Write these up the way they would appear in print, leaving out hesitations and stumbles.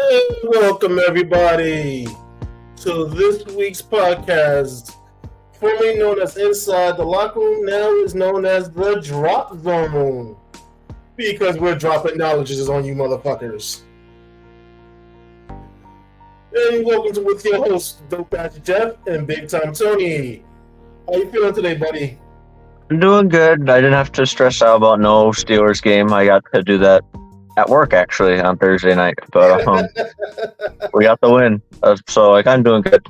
Hey, welcome everybody to this week's podcast, formerly known as Inside the Locker Room, now is known as the Drop Zone, because we're dropping knowledges on you motherfuckers. And welcome to with your hosts, Dope Ass Jeff and Big Time Tony. How you feeling today, buddy? I'm doing good. I didn't have to stress out about no Steelers game. I got to do that at work actually on Thursday night, but we got the win. So like I'm doing good.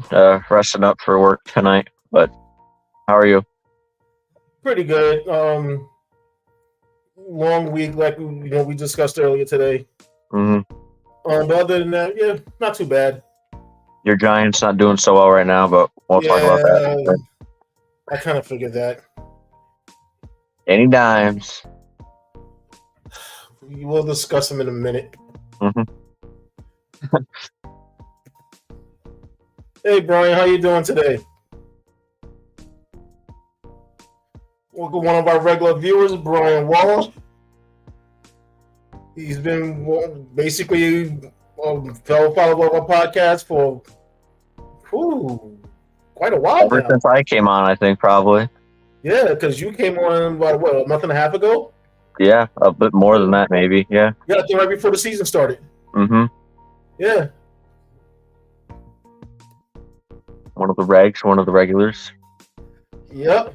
Resting up for work tonight. But how are you? Pretty good. Long week, like we discussed earlier today. Mm-hmm. But other than that, yeah, not too bad. Your Giants not doing so well right now, but we'll talk about that. I kind of figured that. Any dimes. We'll discuss them in a minute. Mm-hmm. Hey, Brian, how you doing today? Welcome one of our regular viewers, Brian Waller. He's been basically fellow follower of our podcast for quite a while Ever now. since I came on, I think probably. Yeah, because you came on about a month and a half ago? Yeah, a bit more than that maybe. Yeah. Yeah, I think right before the season started. Mm-hmm. Yeah. One of the regulars. Yep.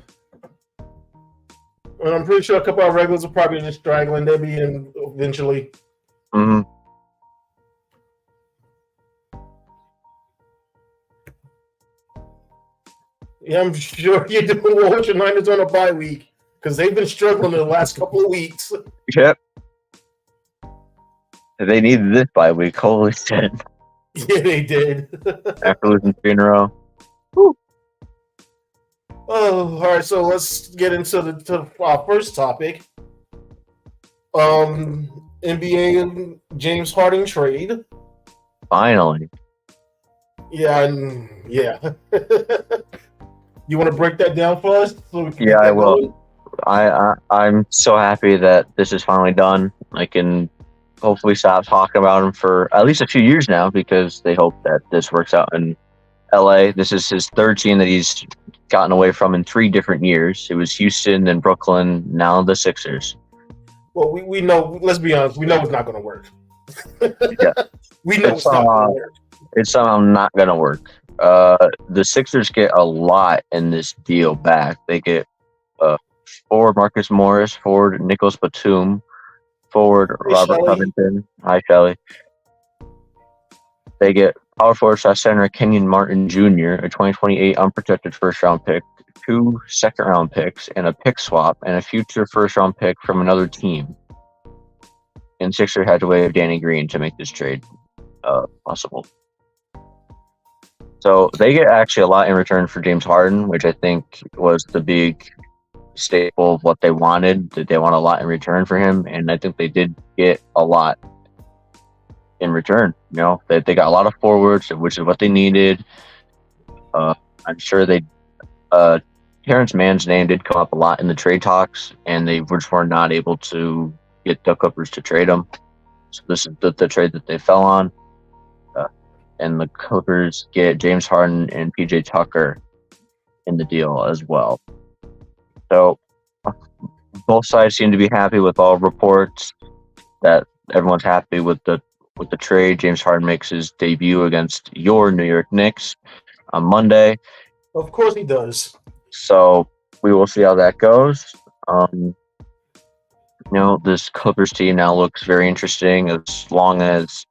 And I'm pretty sure a couple of regulars are probably just straggling. They'll be in eventually. Mm-hmm. Yeah, I'm sure you're doing well with your Niners on a bye week because they've been struggling in the last couple of weeks. Yep. They needed this bye week. Holy shit. Yeah, they did. After losing 3 in a row. Oh, all right. So let's get into our first topic. NBA and James Harden trade. Finally. Yeah. You want to break that down for us? So yeah, I will. I'm so happy that this is finally done. I can hopefully stop talking about him for at least a few years now because they hope that this works out in LA. This is his third team that he's gotten away from in 3 different years. It was Houston, then Brooklyn, now the Sixers. Well, we know. Let's be honest. We know it's not going to work. Yeah, we know it's not going to work. It's somehow not going to work. The Sixers get a lot in this deal back. They get forward Marcus Morris, forward Nicholas Batum, forward Robert Covington. Hi, Shelly. They get power forward center Kenyon Martin Jr., a 2028 unprotected first-round pick, 2 second-round picks, and a pick swap, and a future first-round pick from another team. And Sixers had to waive Danny Green to make this trade possible. So they get actually a lot in return for James Harden, which I think was the big staple of what they wanted. That they want a lot in return for him, and I think they did get a lot in return. You know, they got a lot of forwards, which is what they needed. I'm sure Terrence Mann's name did come up a lot in the trade talks, and they were not able to get the Clippers to trade him. So this is the trade that they fell on. And the Clippers get James Harden and PJ Tucker in the deal as well. So both sides seem to be happy with all reports that everyone's happy with the trade. James Harden makes his debut against your New York Knicks on Monday. Of course he does. So we will see how that goes. This Clippers team now looks very interesting as long as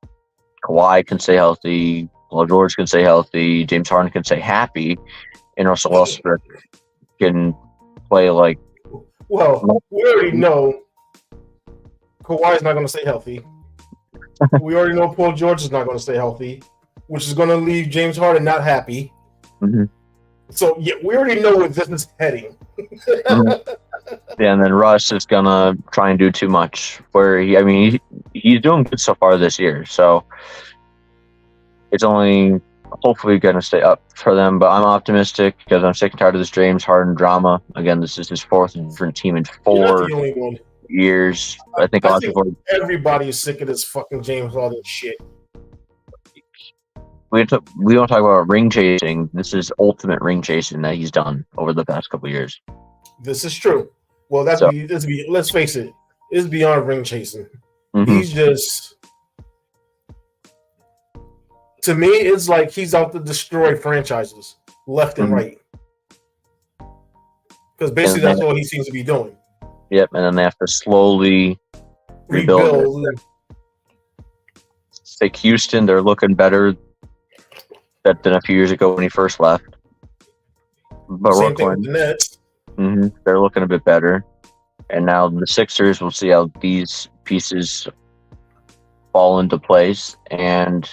Kawhi can stay healthy, Paul George can stay healthy, James Harden can stay happy, and Russell Westbrook can play like. Well, we already know Kawhi's not going to stay healthy. We already know Paul George is not going to stay healthy, which is going to leave James Harden not happy. Mm-hmm. So yeah, we already know where this is heading. Mm-hmm. Yeah, and then Russ is gonna try and do too much. He's doing good so far this year, so it's only hopefully gonna stay up for them. But I'm optimistic because I'm sick and tired of this James Harden drama. Again, this is his 4th different team in 4 You're not the only one. years. I think everybody is sick of this fucking James Harden shit. we don't talk about ring chasing. This is ultimate ring chasing that he's done over the past couple of years. This is true. Well, let's face it, it's beyond ring chasing. Mm-hmm. He's just, to me, it's like he's out to destroy franchises left and right. Because basically that's all he seems to be doing. Yep, and then they have to slowly rebuild. Like Houston, they're looking better than a few years ago when he first left. But same thing with the Nets. They're looking a bit better. And now the Sixers, we'll see how these pieces fall into place. And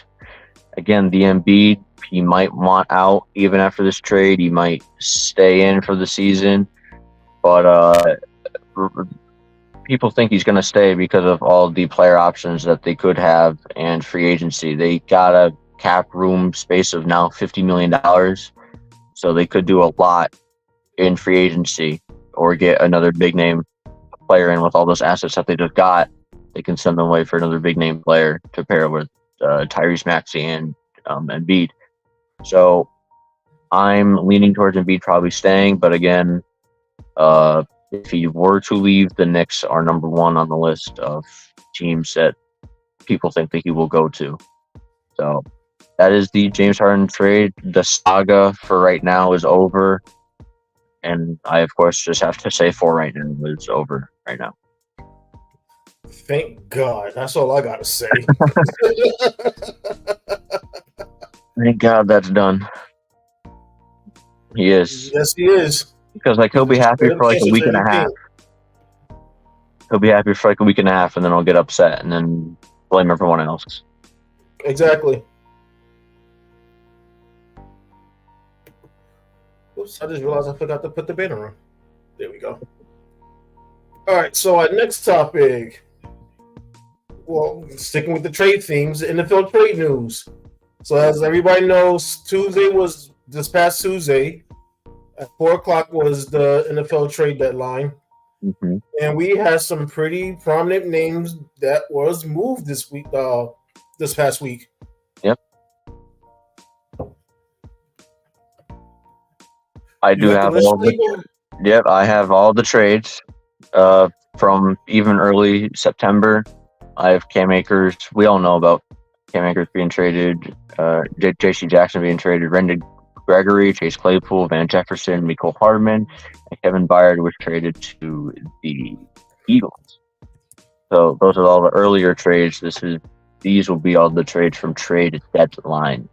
again, the Embiid, he might want out even after this trade. He might stay in for the season. But people think he's going to stay because of all the player options that they could have and free agency. They got a cap room space of now $50 million. So they could do a lot in free agency or get another big name player in with all those assets that they just got. They can send them away for another big name player to pair with Tyrese Maxey and Embiid. So I'm leaning towards Embiid probably staying, but again, if he were to leave, the Knicks are number one on the list of teams that people think that he will go to. So that is the James Harden trade. The saga for right now is over. And I, of course, just have to say for right now, it's over right now. Thank God. That's all I got to say. Thank God that's done. He is. Yes, he is. Because he'll be happy for like a week and a half. He'll be happy for like a week and a half, and then he'll get upset, and then blame everyone else. Exactly. Oops, I just realized I forgot to put the banner on. There we go. All right, so our next topic. Well, sticking with the trade themes, NFL trade news. So as everybody knows, this past Tuesday. At 4 o'clock was the NFL trade deadline. And we had some pretty prominent names that was moved this past week. Yep. I do have all the. Yep, I have all the trades from even early September. I have Cam Akers. We all know about Cam Akers being traded. J.C. Jackson being traded. Rendon Gregory, Chase Claypool, Van Jefferson, Mecole Hardman, and Kevin Byard was traded to the Eagles. So those are all the earlier trades. These will be all the trades from trade deadline.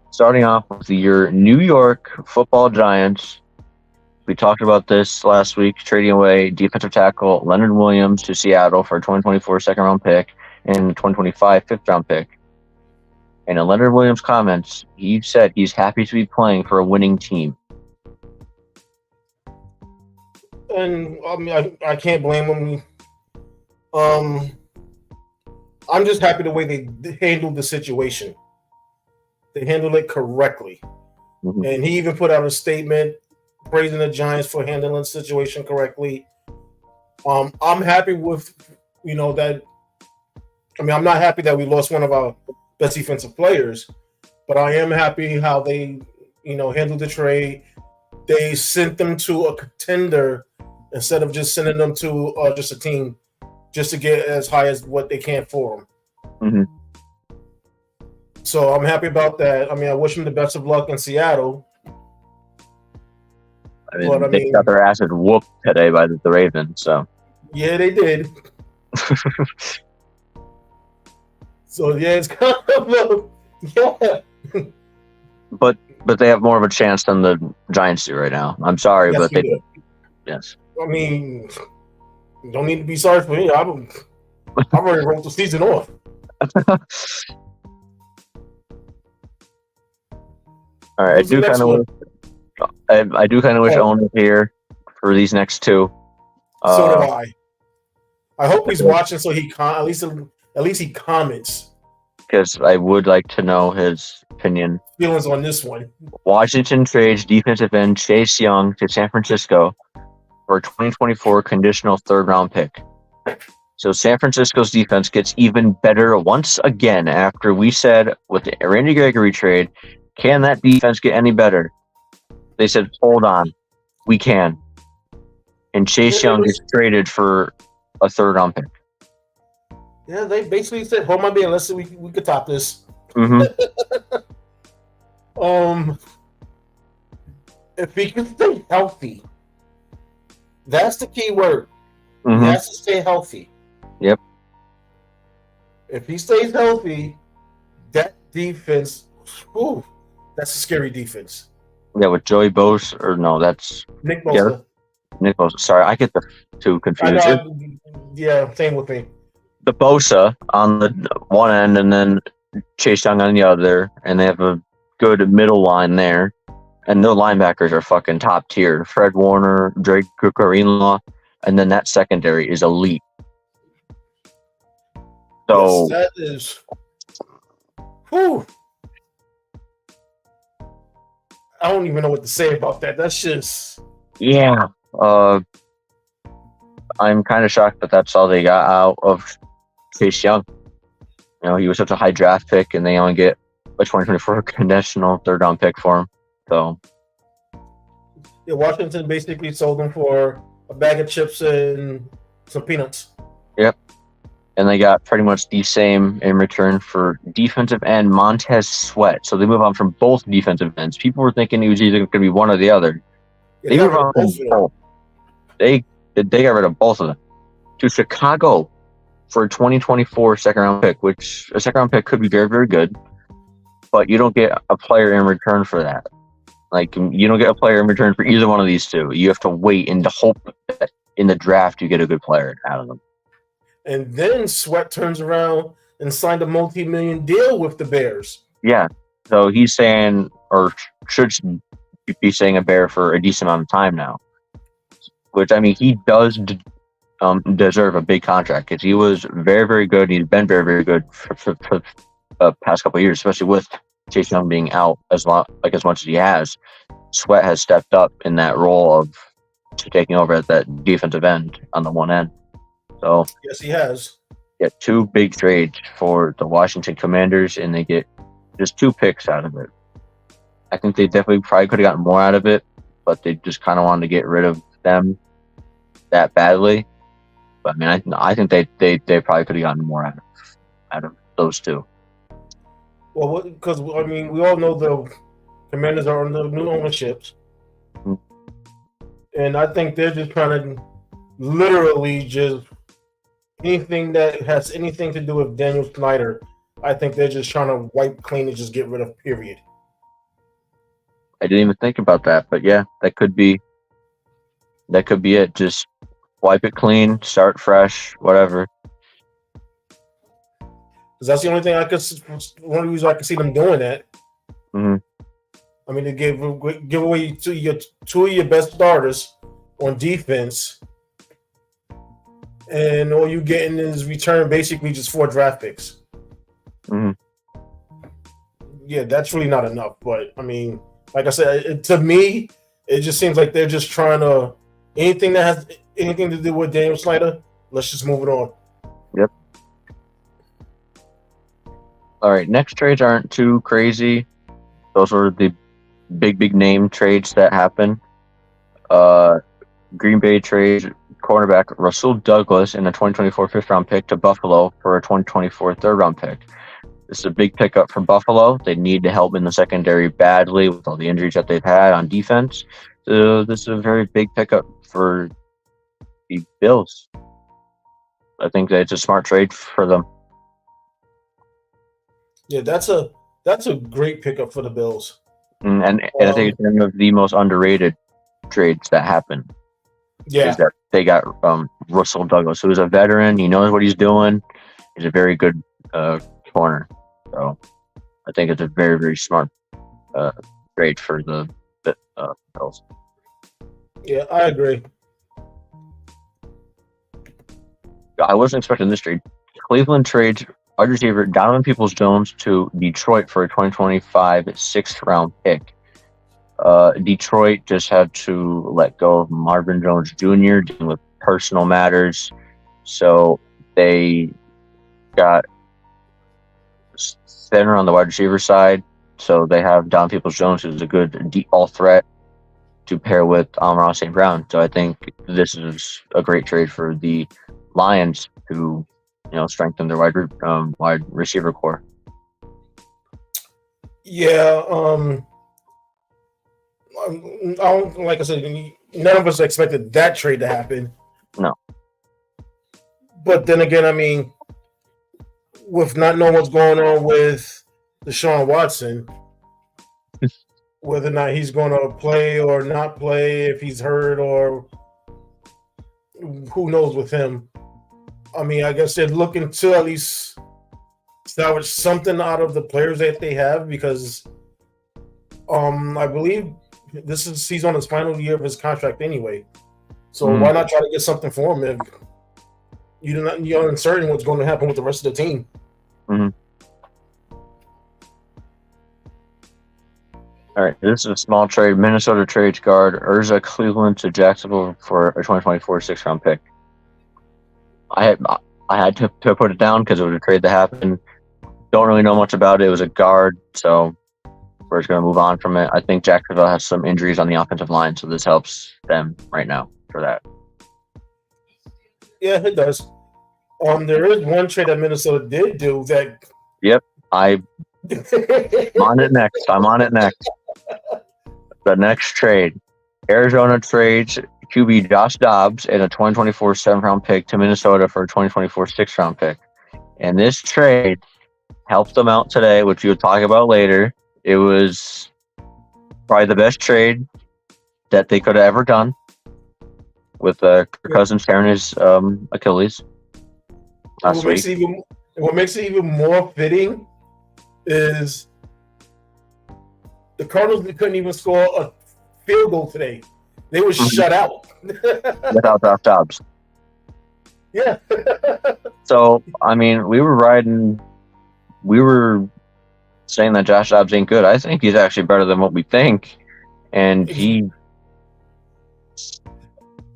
Starting off with your New York Football Giants. We talked about this last week, trading away defensive tackle Leonard Williams to Seattle for a 2024 second-round pick and a 2025 fifth-round pick. And in Leonard Williams' comments, he said he's happy to be playing for a winning team. And I mean, I can't blame him. I'm just happy the way they handled the situation. They handled it correctly. And he even put out a statement praising the Giants for handling the situation correctly. I'm happy with, that. I mean, I'm not happy that we lost one of our best defensive players, but I am happy how they, handled the trade. They sent them to a contender instead of just sending them to just a team just to get as high as what they can for them. So I'm happy about that. I mean, I wish them the best of luck in Seattle. They got their asses whooped today by the Ravens, so. Yeah, they did. So yeah, it's kind of But they have more of a chance than the Giants do right now. I'm sorry, yes, but they do. Yes. I mean, you don't need to be sorry for me. I've already wrote the season off. All right, I do kind of wish Owen was here for these next two. So do I. I hope he's watching, so he at least he comments. Because I would like to know his opinion. Feelings on this one. Washington trades defensive end Chase Young to San Francisco for a 2024 conditional third-round pick. So San Francisco's defense gets even better once again after we said with the Randy Gregory trade, can that defense get any better? They said, hold on, we can. And Chase Young gets traded for a 3rd-round pick. Yeah, they basically said, hold my beer, let's see we could top this. Mm-hmm. If he can stay healthy, that's the key word. Mm-hmm. He has to stay healthy. Yep. If he stays healthy, that defense, that's a scary defense. Yeah, with Joey Bosa, or no, that's Nick Bosa. Nick Bosa. Sorry, I get the two confused. Yeah, same with me. The Bosa on the one end, and then Chase Young on the other, and they have a good middle line there. And their linebackers are fucking top tier. Fred Warner, Drake Greenlaw, and then that secondary is elite. So yes, that is. Whew. I don't even know what to say about that. That's just. Yeah. I'm kind of shocked that that's all they got out of Chase Young. You know, he was such a high draft pick, and they only get a 2024 conditional 3rd-round pick for him. So. Yeah, Washington basically sold him for a bag of chips and some peanuts. Yep. And they got pretty much the same in return for defensive end Montez Sweat. So they move on from both defensive ends. People were thinking he was either going to be one or the other. Yeah, they move on from both. They got rid of both of them to Chicago for a 2024 2nd-round pick, which a 2nd-round pick could be very, very good, but you don't get a player in return for that. Like, you don't get a player in return for either one of these two. You have to wait and to hope that in the draft you get a good player out of them. And then Sweat turns around and signed a multi-million deal with the Bears. Yeah. So he's saying, or should be saying, a Bear for a decent amount of time now. Which, I mean, he does deserve a big contract because he was very, very good. He's been very, very good for the past couple of years, especially with Chase Young being out as much as he has. Sweat has stepped up in that role of taking over at that defensive end on the one end. So yes, he has. Get 2 big trades for the Washington Commanders, and they get just 2 picks out of it. I think they definitely probably could have gotten more out of it, but they just kind of wanted to get rid of them that badly. But I mean, I think they probably could have gotten more out of those 2. Well, because I mean, we all know the Commanders are under new ownerships, and I think they're just trying to literally just anything that has anything to do with Daniel Snyder. I think they're just trying to wipe clean and just get rid of. Period. I didn't even think about that, but yeah, that could be it. Just wipe it clean, start fresh, whatever. Because that's the only thing one of the reasons I can see them doing that. Mm-hmm. I mean, they give away two of your best starters on defense, and all you getting is return basically just 4 draft picks. Mm-hmm. Yeah, that's really not enough. But I mean, like I said, to me, it just seems like they're just trying to anything that has anything to do with Daniel Snyder. Let's just move it on. Yep. All right, next trades aren't too crazy. Those were the big name trades that happened. Green Bay trade cornerback Russell Douglas in a 2024 5th-round pick to Buffalo for a 2024 3rd-round pick. This is a big pickup for Buffalo. They need to help in the secondary badly with all the injuries that they've had on defense. So this is a very big pickup for the Bills. I think that it's a smart trade for them. Yeah, that's a great pickup for the Bills. And I think it's one of the most underrated trades that happened. Yeah. Is that they got Russell Douglas, who's a veteran. He knows what he's doing. He's a very good corner. So I think it's a very, very smart trade for the Bills. Yeah, I agree. I wasn't expecting this trade. Cleveland trades wide receiver Donovan Peoples-Jones to Detroit for a 2025 6th-round pick. Detroit just had to let go of Marvin Jones Jr. dealing with personal matters, so They got center on the wide receiver side, so they have Don Peoples-Jones, who's a good deep ball threat to pair with Amon-Ra St. Brown. So I think this is a great trade for the Lions to, strengthen their wide receiver core. Yeah, like I said, none of us expected that trade to happen. No. But then again, I mean, with not knowing what's going on with Deshaun Watson, whether or not he's going to play or not play, if he's hurt or who knows with him. I mean, I guess they're looking to at least salvage something out of the players that they have because I believe he's on his final year of his contract anyway. So why not try to get something for him if you're uncertain what's going to happen with the rest of the team? Mm-hmm. All right, this is a small trade. Minnesota trades guard Urza Cleveland to Jacksonville for a 2024 sixth-round pick. I had to put it down because it was a trade that happened. Don't really know much about it. It was a guard, so we're just going to move on from it. I think Jacksonville has some injuries on the offensive line, so this helps them right now for that. Yeah, it does. There is one trade that Minnesota did do that. Yep, I'm on it next. The next trade. Arizona trades QB Josh Dobbs and a 2024 7th-round pick to Minnesota for a 2024 6th-round pick. And this trade helped them out today, which we'll talk about later. It was probably the best trade that they could have ever done with Kirk Cousins tearing his Achilles last week. What makes it even more fitting is the Cardinals couldn't even score a field goal today. They were shut out. Without Josh Dobbs. Yeah. So, I mean, we were saying that Josh Dobbs ain't good. I think he's actually better than what we think. And he...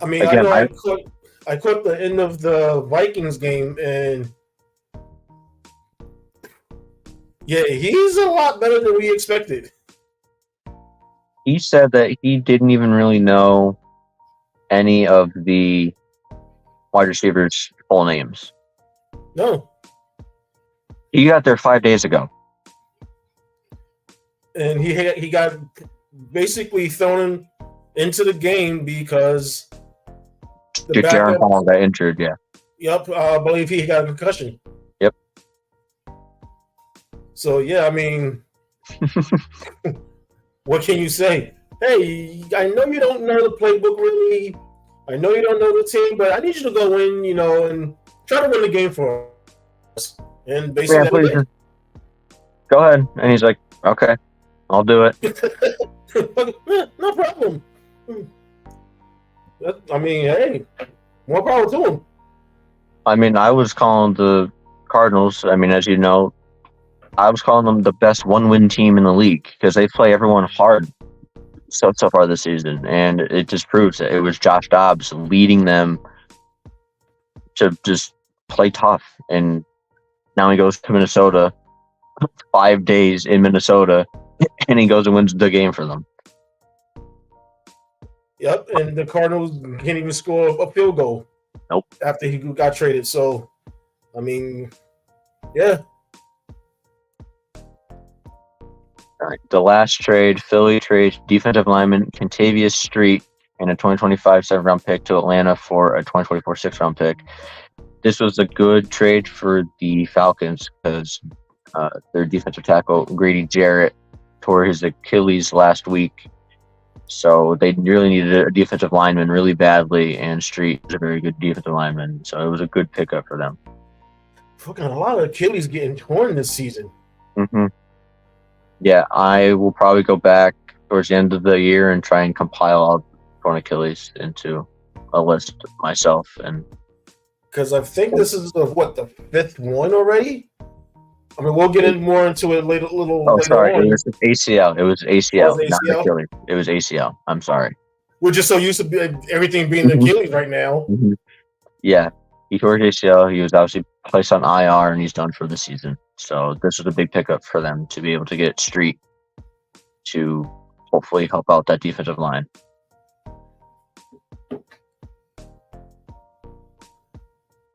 I mean, again, I caught the end of the Vikings game, and yeah, he's a lot better than we expected. He said that he didn't even really know any of the wide receivers' full names. No. He got there 5 days ago. And he got basically thrown into the game because Jaron Hall got injured, yeah. Yep, I believe he got a concussion. Yep. So, yeah, I mean, what can you say? Hey, I know you don't know the playbook really. I know you don't know the team, but I need you to go in, and try to win the game for us. And basically, go ahead. And he's like, okay, I'll do it. No problem. I mean, hey, more power to him. I mean, I was calling the Cardinals, I mean, as you know, I was calling them the best one-win team in the league because they play everyone hard so far this season. And it just proves that it was Josh Dobbs leading them to just play tough. And now he goes to Minnesota, 5 days in Minnesota, and he goes and wins the game for them. Yep, and the Cardinals can't even score a field goal. Nope. After he got traded. So, I mean, yeah. All right, the last trade, Philly trades defensive lineman Kentavious Street and a 2025 7th-round pick to Atlanta for a 2024 6th-round pick. This was a good trade for the Falcons because their defensive tackle, Grady Jarrett, tore his Achilles last week. So they really needed a defensive lineman really badly, and Street is a very good defensive lineman. So it was a good pickup for them. Fucking a lot of Achilles getting torn this season. Mm-hmm. Yeah, I will probably go back towards the end of the year and try and compile all torn Achilles into a list myself. And because I think this is the 5th one already. I mean, we'll get more into it later. Sorry, on. It was ACL. It was ACL, ACL? not Achilles. It was ACL. I'm sorry. We're just so used to everything being Achilles right now. Mm-hmm. Yeah, He tore his ACL. He was obviously placed on IR, and he's done for the season. So this was a big pickup for them to be able to get Street to hopefully help out that defensive line.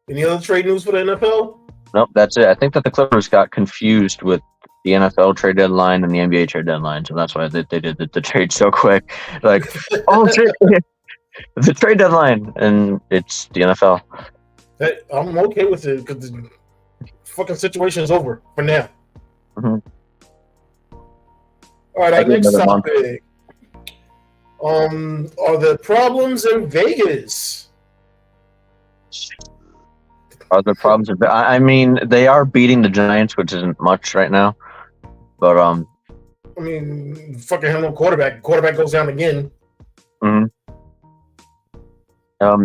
Any other trade news for the NFL? Nope, that's it. I think that the Clippers got confused with the NFL trade deadline and the NBA trade deadline, so that's why they did the trade so quick. Like, oh shit, the trade deadline, and it's the NFL. Hey, I'm okay with it because the fucking situation is over for now. Mm-hmm. All right, our next topic. Are the problems in Vegas? Are the problems? I mean, they are beating the Giants, which isn't much right now. But I mean, fucking have no quarterback. Quarterback goes down again. Mm-hmm.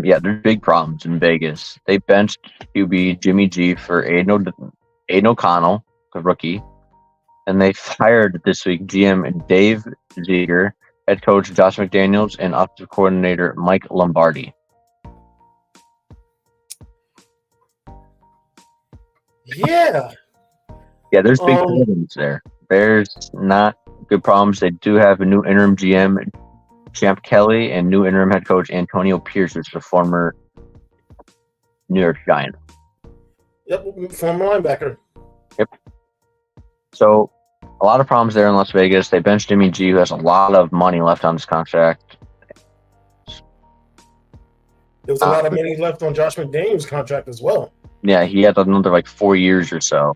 Yeah, there's big problems in Vegas. They benched QB Jimmy G for Aiden O'Connell, the rookie, and they fired this week GM Dave Ziegler, head coach Josh McDaniels, and offensive coordinator Mike Lombardi. Yeah. Yeah, there's big problems there. There's not good problems. They do have a new interim GM, Champ Kelly, and new interim head coach Antonio Pierce, is the former New York Giant. Yep, former linebacker. Yep. So, a lot of problems there in Las Vegas. They benched Jimmy G, who has a lot of money left on his contract. There was a lot of money left on Josh McDaniels' contract as well. Yeah, he had another 4 years or so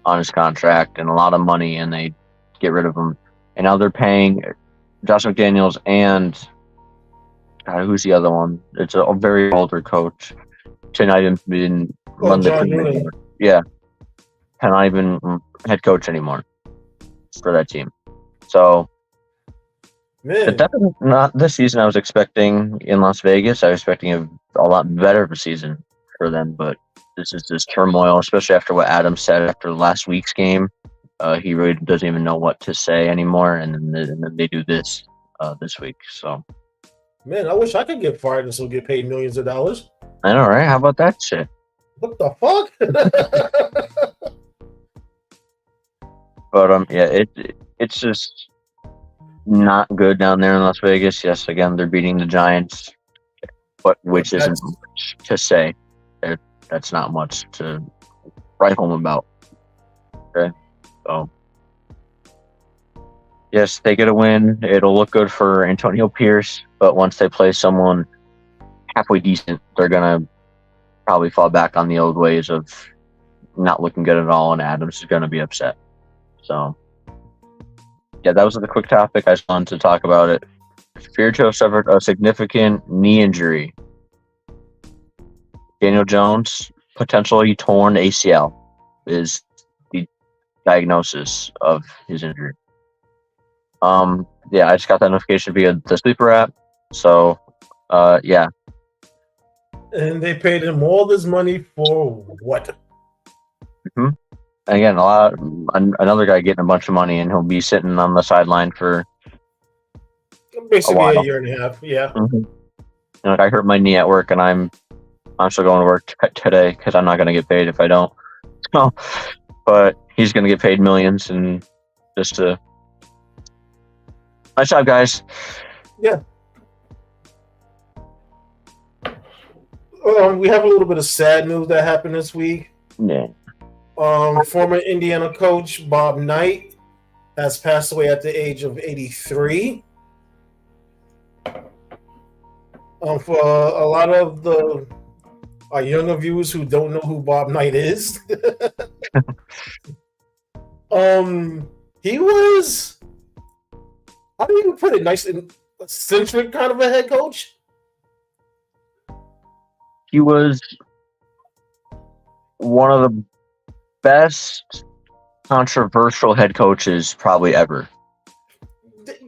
on his contract and a lot of money, and they get rid of him. And now they're paying Josh McDaniels and who's the other one? It's a very older coach to not even run the team anymore. Yeah, to not even head coach anymore for that team. So, but definitely not the season I was expecting in Las Vegas. I was expecting a lot better of a season for them, but this is this turmoil, especially after what Adam said after last week's game. He really doesn't even know what to say anymore, and then they do this this week. So, man, I wish I could get fired and still get paid millions of dollars. I know, right? How about that shit? What the fuck? But yeah, it's just not good down there in Las Vegas. Yes, again, they're beating the Giants, but which isn't much to say. That's not much to write home about. Okay, so yes, they get a win. It'll look good for Antonio Pierce, but once they play someone halfway decent, they're gonna probably fall back on the old ways of not looking good at all, and Adams is gonna be upset. So, yeah, that was the quick topic. I just wanted to talk about it. Fircho suffered a significant knee injury. Daniel Jones, potentially torn ACL, is the diagnosis of his injury. Yeah, I just got that notification via the Sleeper app. So, yeah. And they paid him all this money for what? Mm-hmm. Again, another guy getting a bunch of money, and he'll be sitting on the sideline for basically a year and a half. Yeah. Mm-hmm. Like, I hurt my knee at work, and I'm still going to work today because I'm not going to get paid if I don't. So, but he's going to get paid millions, and just to nice job, guys. Yeah. We have a little bit of sad news that happened this week. Yeah. Former Indiana coach Bob Knight has passed away at the age of 83. For a lot of our younger viewers who don't know who Bob Knight is, he was, how do you put it, nice and eccentric kind of a head coach. He was one of the best controversial head coaches probably ever.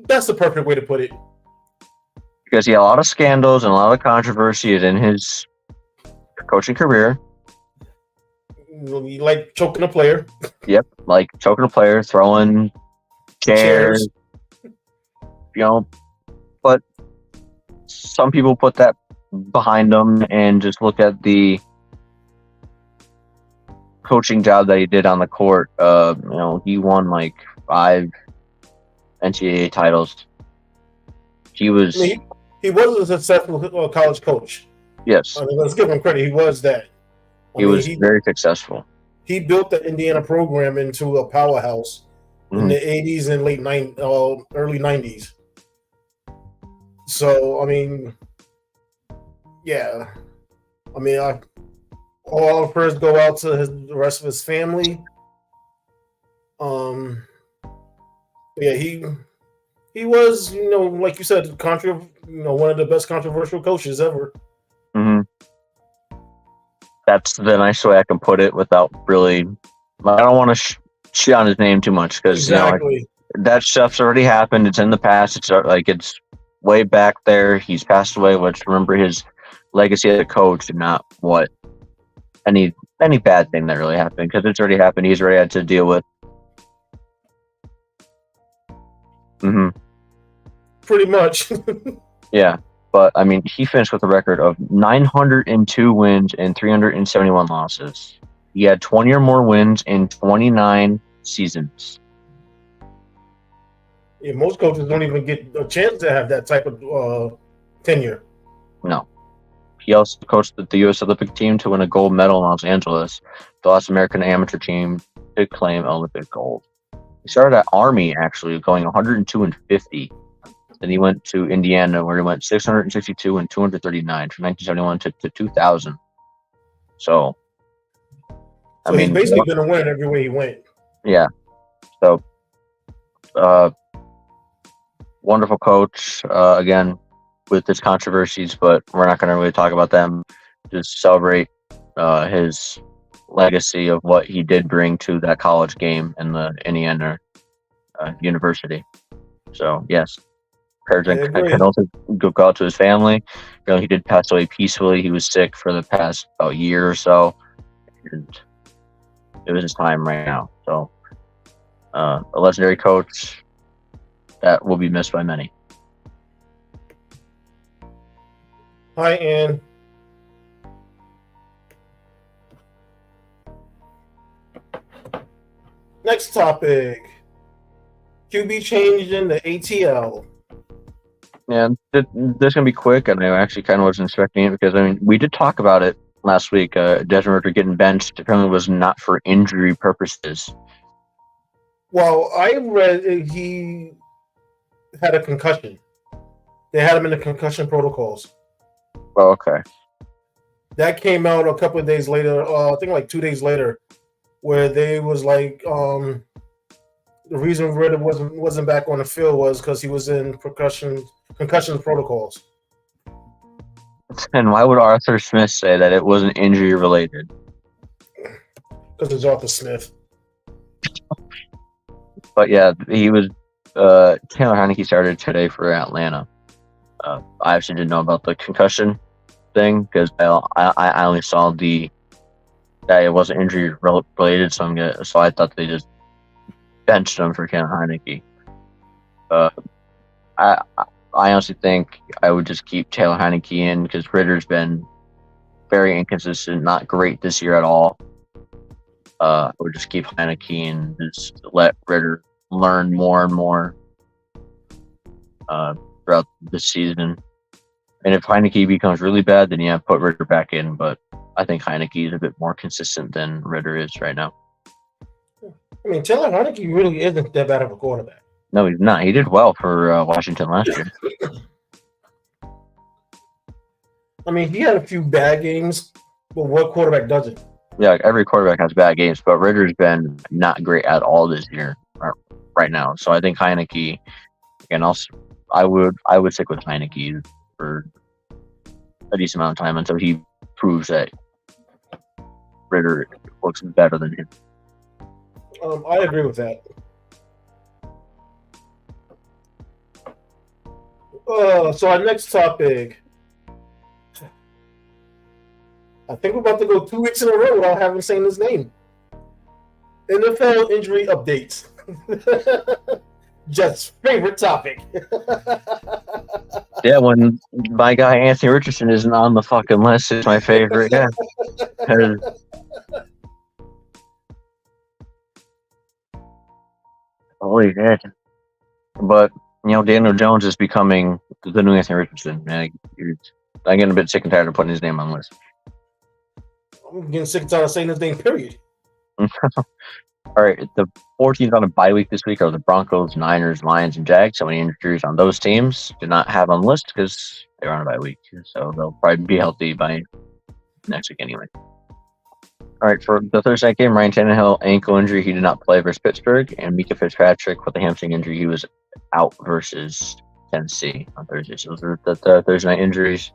That's the perfect way to put it. Because he had a lot of scandals and a lot of controversies in his coaching career. Like choking a player. Yep, like choking a player, throwing chairs. But some people put that behind them and just look at the coaching job that he did on the court. He won like 5 NCAA titles. He was. I mean, he was a successful college coach. Yes. Let's give him credit. He was that. He was very successful. He built the Indiana program into a powerhouse in the 80s and early 90s. So, I mean, yeah. I mean, all the prayers go out to the rest of his family. Yeah, he was, like you said, one of the best controversial coaches ever. Mm-hmm. That's the nice way I can put it without really. I don't want to shit on his name too much because that stuff's already happened. It's in the past. It's way back there. He's passed away. Let's remember his legacy as a coach and not what any bad thing that really happened, because it's already happened. He's already had to deal with. Mm-hmm. Pretty much. Yeah, but I mean, he finished with a record of 902 wins and 371 losses. He had 20 or more wins in 29 seasons. Yeah, most coaches don't even get a chance to have that type of tenure. No. He also coached the U.S. Olympic team to win a gold medal in Los Angeles, the last American amateur team to claim Olympic gold. He started at Army, actually, going 102 and 50. Then he went to Indiana, where he went 662 and 239 from 1971 to 2000. So he's basically been a winner everywhere he went. Yeah. So, wonderful coach, again, with his controversies, but we're not going to really talk about them. Just celebrate his legacy of what he did bring to that college game in the Indiana University. So, yes. Prayers and also go out to his family. He did pass away peacefully. He was sick for the past about year or so. And it was his time right now. So, a legendary coach that will be missed by many. Hi, Ann. Next topic. QB changed in the ATL. Yeah, this is going to be quick, and I actually kind of wasn't expecting it because, I mean, we did talk about it last week. Desmond Ridder getting benched apparently was not for injury purposes. Well, I read he had a concussion. They had him in the concussion protocols. Oh, okay. That came out a couple of days later, I think like 2 days later, where they was like, the reason Ridder wasn't back on the field was because he was in concussion protocols. And why would Arthur Smith say that it wasn't injury related? Because it's Arthur Smith. But yeah, he was. Taylor Heineke started today for Atlanta. I actually didn't know about the concussion thing because I only saw that it wasn't injury related, so I thought they just benched him for Taylor Heineke. I honestly think I would just keep Taylor Heineke in because Ridder's been very inconsistent, not great this year at all. I would just keep Heineke and just let Ridder learn more and more throughout the season. And if Heineke becomes really bad, then put Ridder back in. But I think Heineke is a bit more consistent than Ridder is right now. I mean, Taylor Heineke really isn't that bad of a quarterback. No, he's not. He did well for Washington last year. I mean, he had a few bad games, but what quarterback doesn't? Yeah, every quarterback has bad games, but Ridder's been not great at all this year, right now. So I think Heineke, again, I would stick with Heineke for a decent amount of time until he proves that Ridder looks better than him. I agree with that. So our next topic. I think we're about to go 2 weeks in a row without having saying his name. NFL injury updates. Jeff's favorite topic. Yeah, when my guy Anthony Richardson isn't on the fucking list, it's my favorite. Yeah. Oh, he did. But Daniel Jones is becoming the new Anthony Richardson. Man, I'm getting a bit sick and tired of putting his name on the list. I'm getting sick and tired of saying this thing, period. All right, the 4 teams on a bye week this week are the Broncos, Niners, Lions, and Jags. So any injuries on those teams did not have on the list because they're on a bye week. So they'll probably be healthy by next week anyway. All right, for the Thursday night game, Ryan Tannehill, ankle injury. He did not play versus Pittsburgh. And Mika Fitzpatrick with a hamstring injury. He was out versus Tennessee on Thursday. So those are the Thursday night injuries.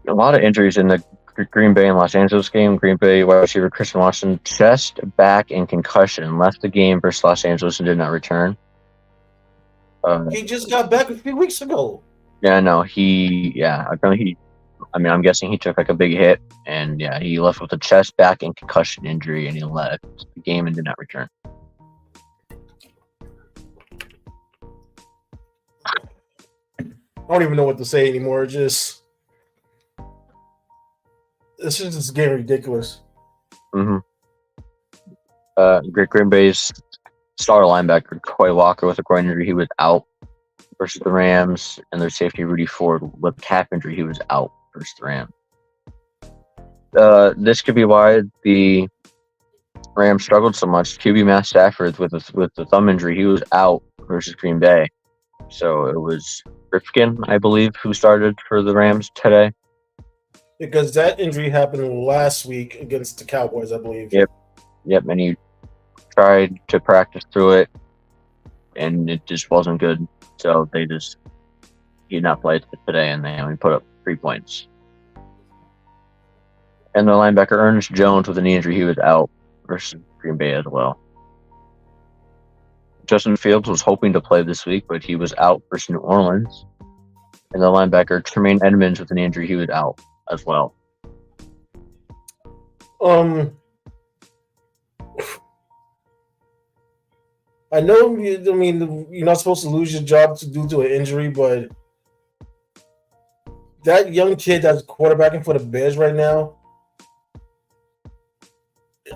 A lot of injuries in the Green Bay and Los Angeles game. Green Bay wide receiver Christian Watson, chest, back, and concussion, left the game versus Los Angeles and did not return. He just got back a few weeks ago. Yeah, no, apparently I'm guessing he took like a big hit, and yeah, he left with a chest, back, and concussion injury, and he left the game and did not return. I don't even know what to say anymore. This is just getting ridiculous. Mm-hmm. Green Bay's star linebacker Quay Walker with a groin injury, he was out versus the Rams, and their safety Rudy Ford with calf injury, he was out versus the Rams. This could be why the Rams struggled so much. QB Matt Stafford with the thumb injury, he was out versus Green Bay. So it was Rifkin, I believe, who started for the Rams today. Because that injury happened last week against the Cowboys, I believe. Yep, and he tried to practice through it, and it just wasn't good. So he did not play today, and they only put up 3 points. And the linebacker Ernest Jones with a knee injury, he was out versus Green Bay as well. Justin Fields was hoping to play this week, but he was out versus New Orleans. And the linebacker Tremaine Edmonds with an injury, he was out as well. I know. I mean, you're not supposed to lose your job due to an injury, but that young kid that's quarterbacking for the Bears right now,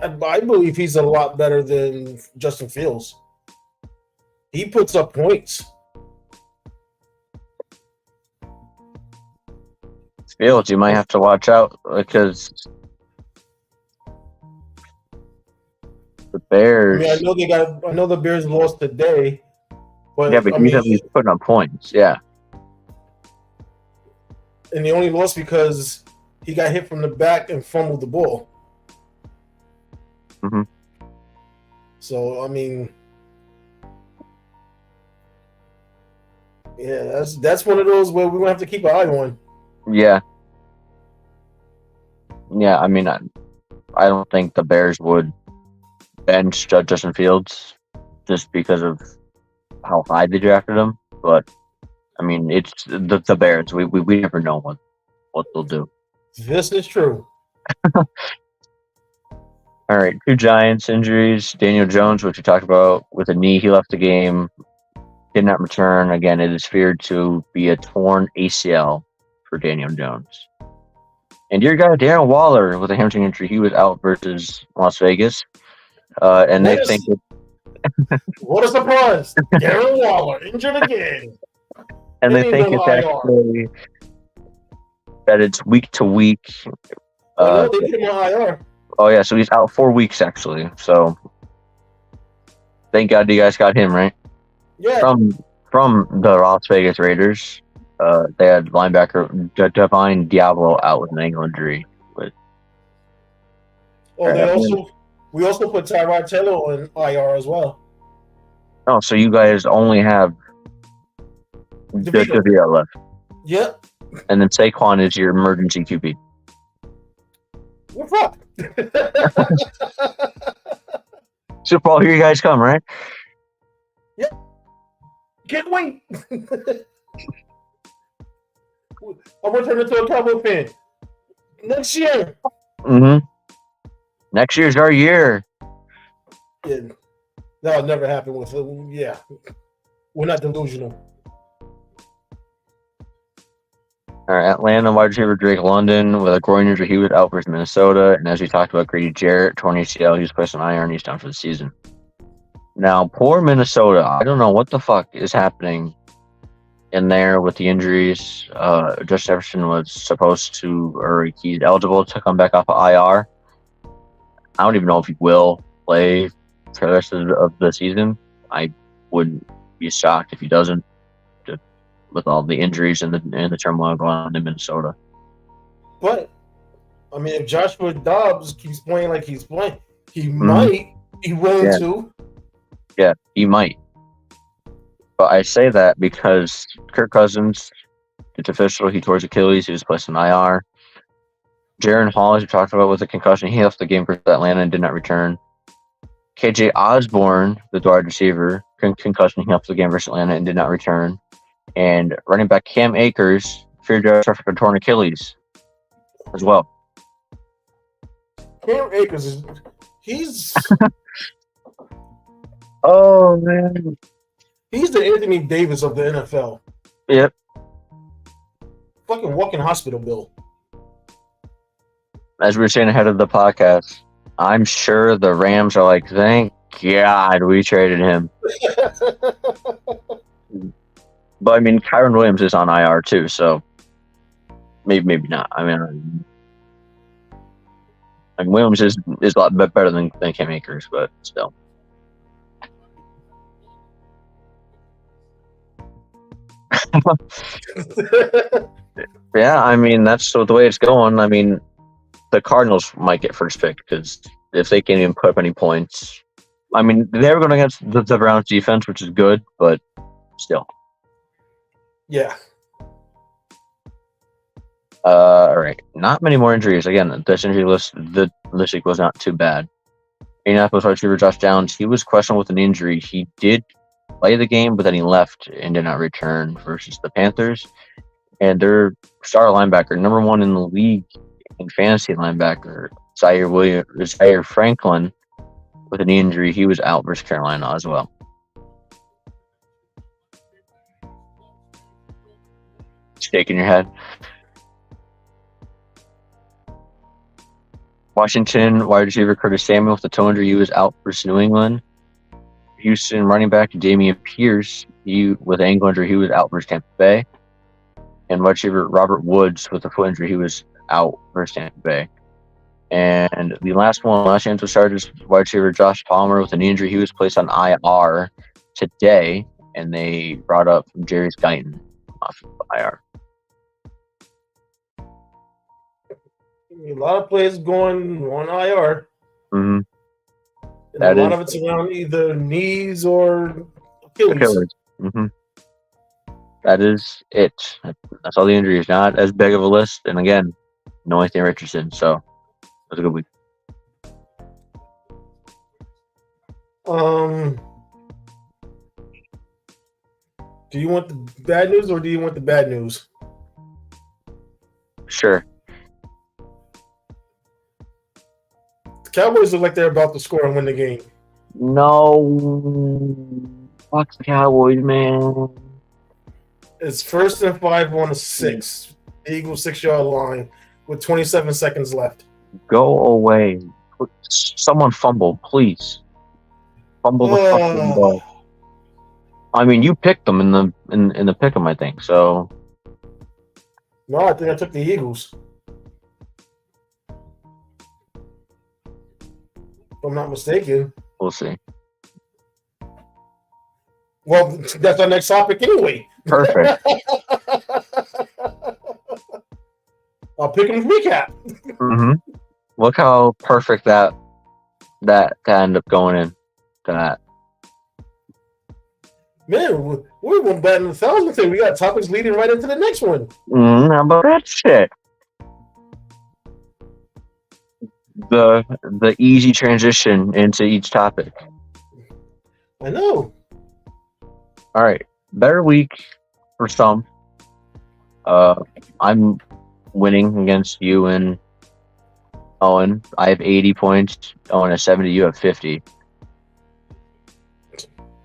I believe he's a lot better than Justin Fields. He puts up points. Fields, you might have to watch out because the Bears. I mean, I know the Bears lost today, but he's putting up points. Yeah, and he only lost because he got hit from the back and fumbled the ball. Mm-hmm. So I mean, yeah, that's one of those where we're gonna have to keep an eye on. Yeah. I mean, I don't think the Bears would bench Justin Fields just because of how high they drafted him. But I mean, it's the Bears. We never know what they'll do. This is true. All right, 2 Giants injuries. Daniel Jones, which we talked about, with a knee, he left the game, did not return. Again, it is feared to be a torn ACL for Daniel Jones. And your guy, Darren Waller, with a hamstring injury, he was out versus Las Vegas. And they think what a surprise! Darren Waller injured again. And they think it's actually that it's week to week. No, they put him on IR. Oh yeah, so he's out 4 weeks actually. So thank God you guys got him, right? Yeah. From the Las Vegas Raiders. They had linebacker Divine Diablo out with an ankle injury. But we also put Tyrod Taylor on IR as well. Oh, so you guys only have DeVito left. Yep. And then Saquon is your emergency QB. We're fucked. Super Bowl, here you guys come, right? Yep. Can't wait. I'm going to turn into a Cowboy fan. Next year. Mm-hmm. Next year's our year. Yeah. That'll never happen with him. Yeah. We're not delusional. All right, Atlanta wide receiver Drake London with a groin injury. He was out versus Minnesota. And as we talked about, Grady Jarrett, torn ACL. He was placed on IR and he's done for the season. Now, poor Minnesota. I don't know what the fuck is happening in there with the injuries. Justin Jefferson was supposed to, or he's eligible to come back off of IR. I don't even know if he will play for the rest of the season. I wouldn't be shocked if he doesn't, just with all the injuries and the turmoil going on in Minnesota. But I mean, if Joshua Dobbs keeps playing like he's playing, he might be willing to. Yeah, he might. But I say that because Kirk Cousins, it's official, he tore his Achilles. He was placed on IR. Jaron Hall, as we talked about, with a concussion, he left the game for Atlanta and did not return. KJ Osborne, the wide receiver, concussion, he left the game versus Atlanta and did not return. And running back Cam Akers, feared suffered a torn Achilles as well. Cam Akers he's oh man, he's the Anthony Davis of the NFL. Yep. Fucking walking hospital bill. As we were saying ahead of the podcast, I'm sure the Rams are like, thank God we traded him. But I mean, Kyron Williams is on IR too, so maybe not. I mean Williams is a lot better than Cam Akers, but still. Yeah, I mean that's the way it's going. I mean, the Cardinals might get first pick because if they can't even put up any points, I mean they were going against the Browns defense, which is good, but still. Yeah. All right. Not many more injuries. Again, this injury list, this week was not too bad. Indianapolis wide receiver Josh Downs, he was questionable with an injury. He did play the game, but then he left and did not return versus the Panthers. And their star linebacker, number one in the league in fantasy linebacker, Zaire Franklin, with an injury, he was out versus Carolina as well. Shaking your head. Washington wide receiver Curtis Samuel with a toe injury, he was out versus New England. Houston running back Dameon Pierce, he with an ankle injury, he was out versus Tampa Bay. And wide receiver Robert Woods with a foot injury, he was out versus Tampa Bay. And the last one, Los Angeles Chargers wide receiver Josh Palmer with an injury, he was placed on IR today, and they brought up Jarius Guyton off of IR. A lot of players going on IR. Mm-hmm. And a lot of it's around either knees or Achilles. Mm-hmm. That is it. That's all the injuries. Not as big of a list. And again, no Anthony Richardson. So it was a good week. Do you want the bad news or do you want the bad news? Sure. The Cowboys look like they're about to score and win the game. No. Fuck the Cowboys, man. It's 1st and 5 on a 6. The Eagles 6-yard line with 27 seconds left. Go away. Someone fumble, please. Fumble the fucking ball. I mean, you picked them in the pick 'em, I think. So. No, I think I took the Eagles. If I'm not mistaken. We'll see. Well, that's our next topic anyway. Perfect. I'll pick them recap. Mm-hmm. Look how perfect that ended up going in to that. Man, we're one batting 1,000 thing. We got topics leading right into the next one. How about that shit? The easy transition into each topic. I know. All right, better week for some. I'm winning against you and Owen. I have 80 points. Owen has 70. You have 50.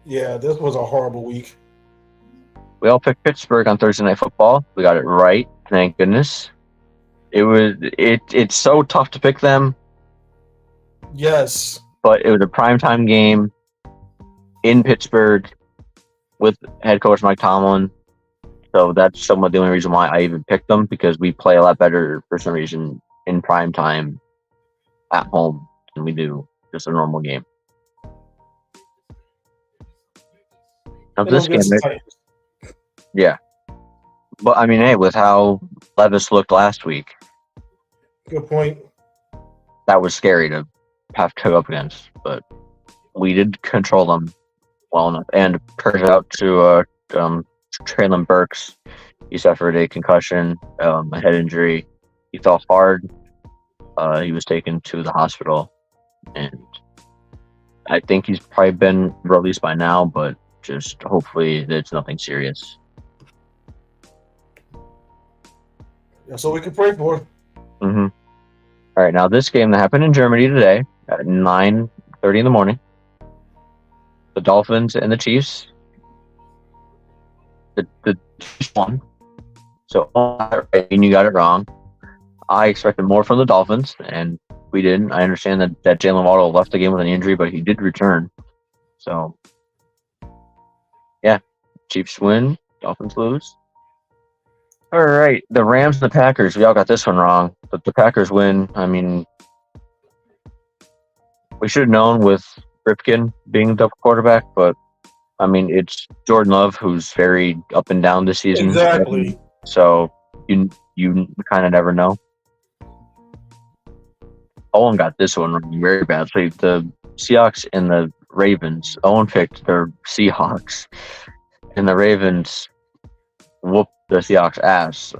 Yeah, this was a horrible week. We all picked Pittsburgh on Thursday Night Football. We got it right. Thank goodness. It's so tough to pick them, Yes. but it was a primetime game in Pittsburgh with head coach Mike Tomlin. So that's somewhat the only reason why I even picked them, because we play a lot better for some reason in prime time at home than we do just a normal game. Now And this game, yeah. But I mean, hey, with how Levis looked last week, good point. that was scary to have to go up against. But we did control them well enough. And turns out to Traylon Burks, he suffered a concussion, a head injury. He fell hard. He was taken to the hospital, and I think he's probably been released by now, but just hopefully it's nothing serious. That's all we can pray for. Mm-hmm. All right, now this game that happened in Germany today at 9:30 in the morning. The Dolphins and the Chiefs. The Chiefs won. So and you got it wrong. I expected more from the Dolphins, and we didn't. I understand that Jalen Waddle left the game with an injury, but he did return. So, yeah, Chiefs win, Dolphins lose. All right, the Rams and the Packers. We all got this one wrong, but the Packers win. I mean, we should have known with Ripken being the quarterback, but I mean, it's Jordan Love who's very up and down this season. Exactly. So you kind of never know. Owen got this one very badly. The Seahawks and the Ravens. Owen picked the Seahawks, and the Ravens whooped the Seahawks' ass.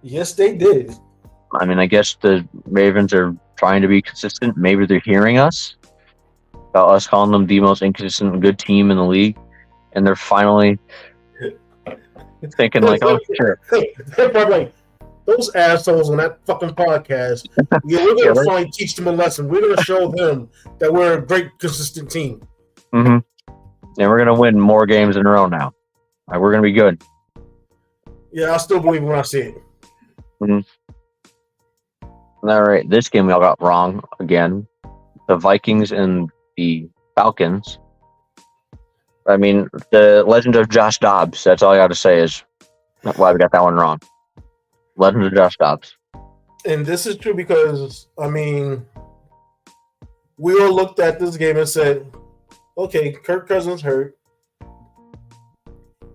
Yes, they did. I mean, I guess the Ravens are trying to be consistent. Maybe they're hearing us about us calling them the most inconsistent good team in the league, and they're finally thinking like, "Oh shit." They're probably like, those assholes on that fucking podcast. Yeah, we're gonna finally teach them a lesson. We're gonna show them that we're a great, consistent team. Mm-hmm. And we're gonna win more games in a row now. Like, we're gonna be good. Yeah, I still believe when I see it. Mm-hmm. All right, this game we all got wrong again. The Vikings and the Falcons. I mean, the legend of Josh Dobbs. That's all I got to say is why we got that one wrong. Legend of Josh Dobbs. And this is true because, I mean, we all looked at this game and said, okay, Kirk Cousins hurt.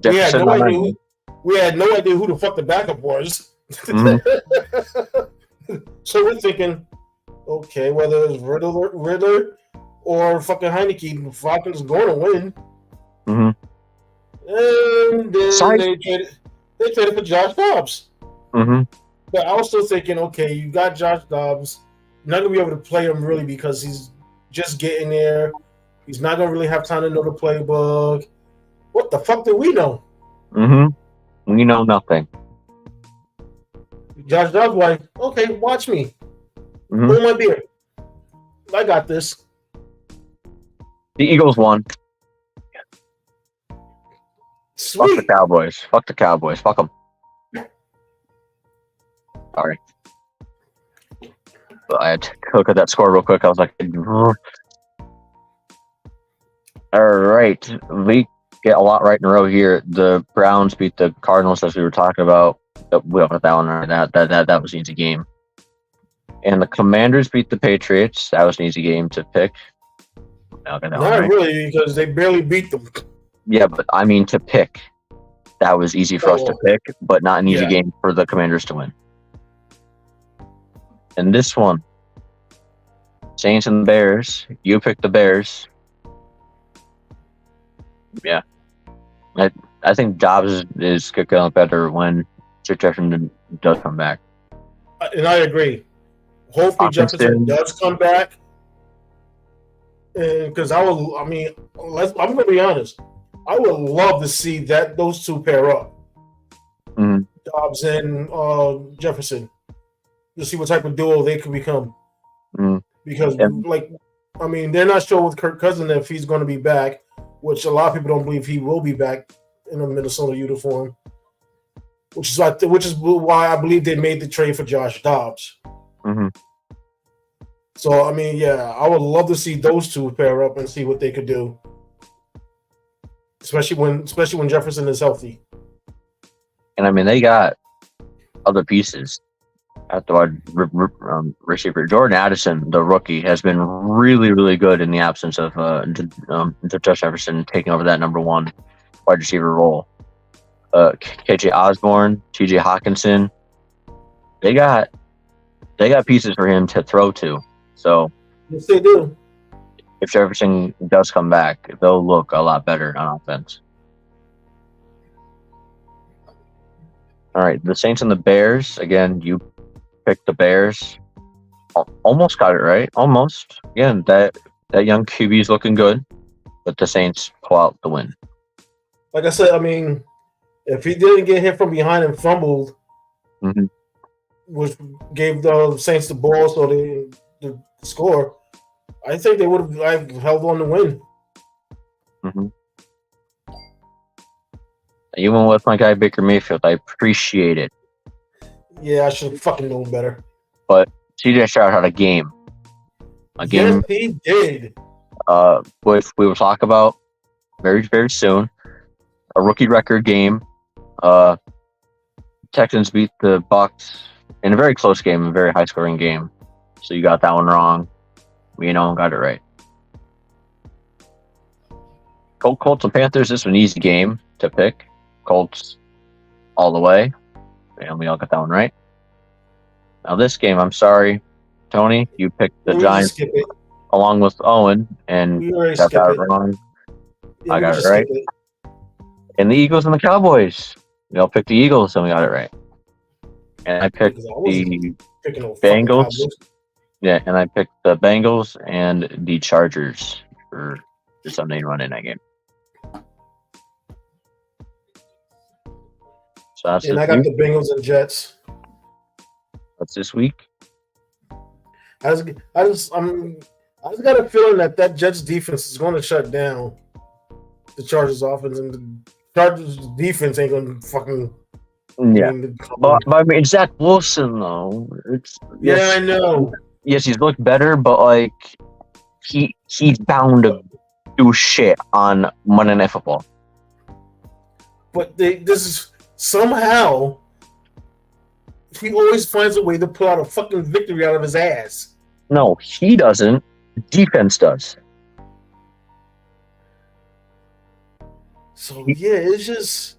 We had no idea who the fuck the backup was. Mm-hmm. So we're thinking, okay, whether it's Riddler or fucking Heineke, the Falcons are going to win. Mm-hmm. And then they traded for Josh Dobbs. Mm-hmm. But I was still thinking, okay, you got Josh Dobbs. You're not going to be able to play him really because he's just getting there. He's not going to really have time to know the playbook. What the fuck do we know? Mm-hmm. We know nothing. Josh Dobbs like, okay, watch me. Mm-hmm. Hold my beer. I got this. The Eagles won. Sweet. Fuck the Cowboys. Fuck the Cowboys. Fuck them. Sorry. But I had to look at that score real quick. I was like, all right. We get a lot right in a row here. The Browns beat the Cardinals, as we were talking about. We don't got that one right. That was an easy game. And the Commanders beat the Patriots. That was an easy game to pick. Not really, because they barely beat them. Yeah, but I mean to pick. That was easy for us to pick, but not an easy game for the Commanders to win. And this one, Saints and the Bears. You picked the Bears. Yeah. I think Dobbs is going to look better when Jefferson does come back. And I agree. Hopefully Jefferson does come back. Because I'm going to be honest. I would love to see those two pair up. Mm-hmm. Dobbs and Jefferson. To see what type of duo they could become. Mm-hmm. Because, they're not sure with Kirk Cousins if he's going to be back, which a lot of people don't believe he will be back in a Minnesota uniform. which is why I believe they made the trade for Josh Dobbs. Mm-hmm. So I mean, yeah, I would love to see those two pair up and see what they could do, especially when Jefferson is healthy. And I mean, they got other pieces at the wide receiver. Jordan Addison, the rookie, has been really, really good in the absence of Josh Jefferson taking over that number one wide receiver role. KJ Osborne, TJ Hawkinson, they got pieces for him to throw to. So yes, they do. If Jefferson does come back, they'll look a lot better on offense. All right, the Saints and the Bears. Again, you picked the Bears. Almost got it right. Almost. Again, that young QB is looking good, but the Saints pull out the win. Like I said, I mean, if he didn't get hit from behind and fumbled, which gave the Saints the ball so they score, I think they would have held on to win. Mm-hmm. Even with my guy Baker Mayfield, I appreciate it. Yeah, I should have fucking known better. But CJ Stroud had a game. Yes, he did. Which we will talk about very, very soon. A rookie record game. Texans beat the Bucs in a very close game, a very high-scoring game. So you got that one wrong. We got it right. Colts and Panthers. This was an easy game to pick. Colts all the way. And we all got that one right. Now this game, I'm sorry, Tony, you picked the Giants along with Owen, and got that wrong. Yeah, I got it right. And the Eagles and the Cowboys. We all picked the Eagles, and we got it right. And I picked the Bengals. Yeah, and I picked the Bengals and the Chargers for the Sunday run in that game. So that's and I got the Bengals and Jets. That's this week. I just got a feeling that Jets defense is going to shut down the Chargers offense, and the Chargers defense ain't going to fucking. Yeah, but I mean, Zach Wilson though. Yeah, I know. Yes, he's looked better, but like he's bound to do shit on Monday Night Football. But this is somehow he always finds a way to pull out a fucking victory out of his ass. No, he doesn't. Defense does. So yeah, it's just.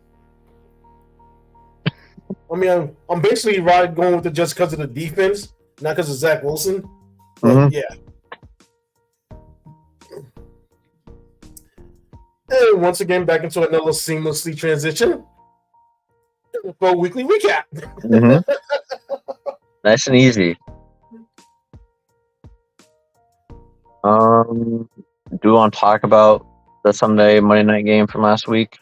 I mean, I'm basically going with it just because of the defense, not because of Zach Wilson. But yeah. And once again, back into another seamlessly transition. For a weekly recap. Nice and easy. Do you want to talk about the Monday night game from last week?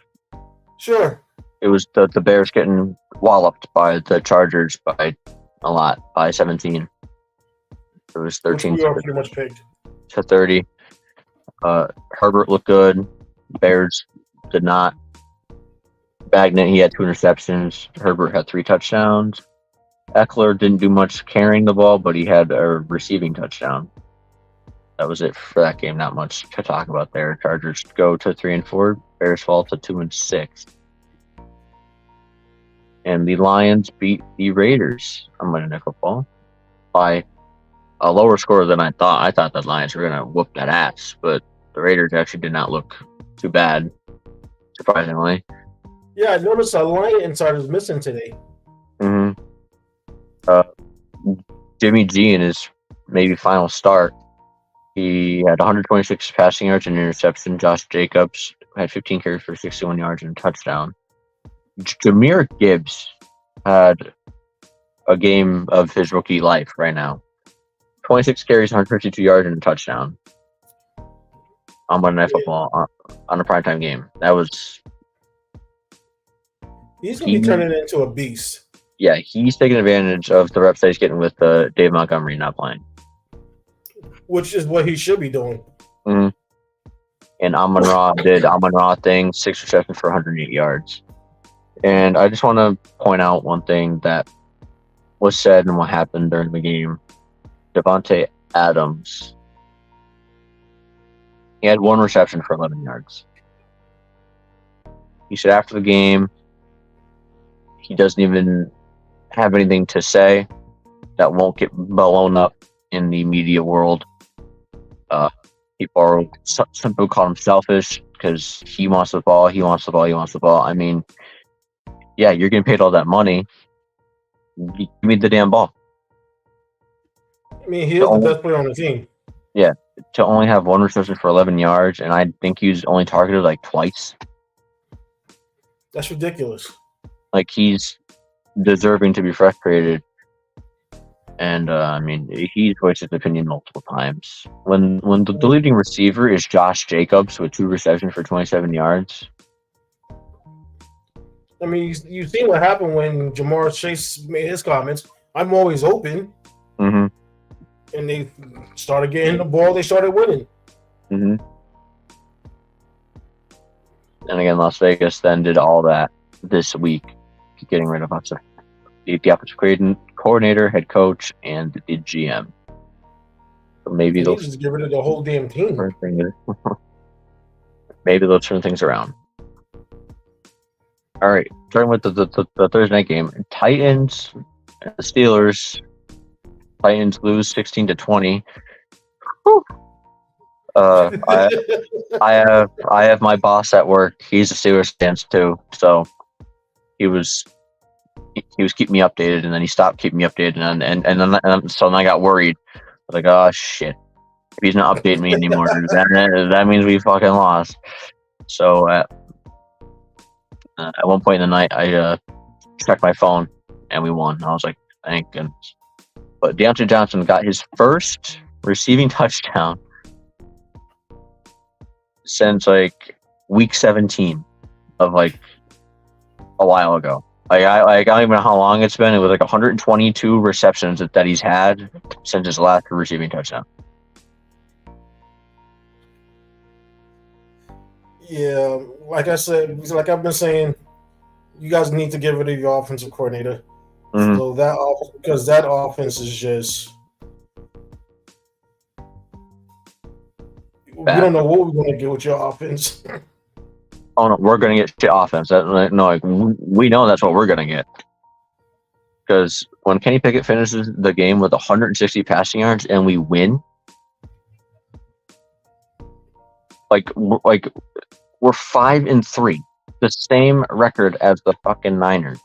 Sure. It was the Bears getting walloped by the Chargers by a lot, by 17. It was 13 we are pretty much picked. To 30. Herbert looked good. Bears did not. Bagnett, he had 2 interceptions. Herbert had 3 touchdowns. Eckler didn't do much carrying the ball, but he had a receiving touchdown. That was it for that game. Not much to talk about there. Chargers go to 3-4. Bears fall to 2-6. And the Lions beat the Raiders on Monday Night Football by a lower score than I thought. I thought the Lions were going to whoop that ass, but the Raiders actually did not look too bad, surprisingly. Yeah, I noticed a line insider's missing today. Jimmy G in his maybe final start, he had 126 passing yards and an interception. Josh Jacobs had 15 carries for 61 yards and a touchdown. Jahmyr Gibbs had a game of his rookie life right now. 26 carries, 152 yards, and a touchdown on Monday Night Football on a primetime game. That was... He's going to be turning into a beast. Yeah, he's taking advantage of the reps that he's getting with Dave Montgomery not playing. Which is what he should be doing. And Amon-Ra did Amon-Ra thing, 6 receptions for 108 yards. And I just want to point out one thing that was said and what happened during the game. Devontae Adams, he had 1 reception for 11 yards. He said after the game, he doesn't even have anything to say that won't get blown up in the media world. Some people call him selfish because he wants the ball. I mean, yeah, you're getting paid all that money. Give me the damn ball. I mean, he is the best player on the team. Yeah, to only have 1 reception for 11 yards, and I think he was only targeted like twice. That's ridiculous. Like, he's deserving to be frustrated. And I mean, he's voiced his opinion multiple times. When the leading receiver is Josh Jacobs with 2 receptions for 27 yards. I mean, you've seen what happened when Jamar Chase made his comments. I'm always open. Mm-hmm. And they started getting the ball. They started winning. Mm-hmm. And again, Las Vegas then did all that this week, getting rid of the offensive coordinator, head coach, and the GM. So maybe they'll just get rid of the whole damn team. Maybe they'll turn things around. All right, starting with the Thursday night game, Titans and the Steelers. Titans lose 16-20. I have my boss at work. He's a Steelers fan too, so he was keeping me updated, and then he stopped keeping me updated, and so then I got worried. I was like, oh shit, if he's not updating me anymore, that means we fucking lost. So at one point in the night, I checked my phone, and we won. I was like, thank goodness. But Deontay Johnson got his first receiving touchdown since like week 17 of like a while ago. I don't even know how long it's been. It was like 122 receptions that he's had since his last receiving touchdown. Yeah, like I said, like I've been saying, you guys need to get rid of your offensive coordinator. Mm-hmm. So because that offense is just bad. We don't know what we're going to get with your offense. Oh no, we're going to get shit offense. We know that's what we're going to get. Because when Kenny Pickett finishes the game with 160 passing yards and we win, like we're 5-3, the same record as the fucking Niners.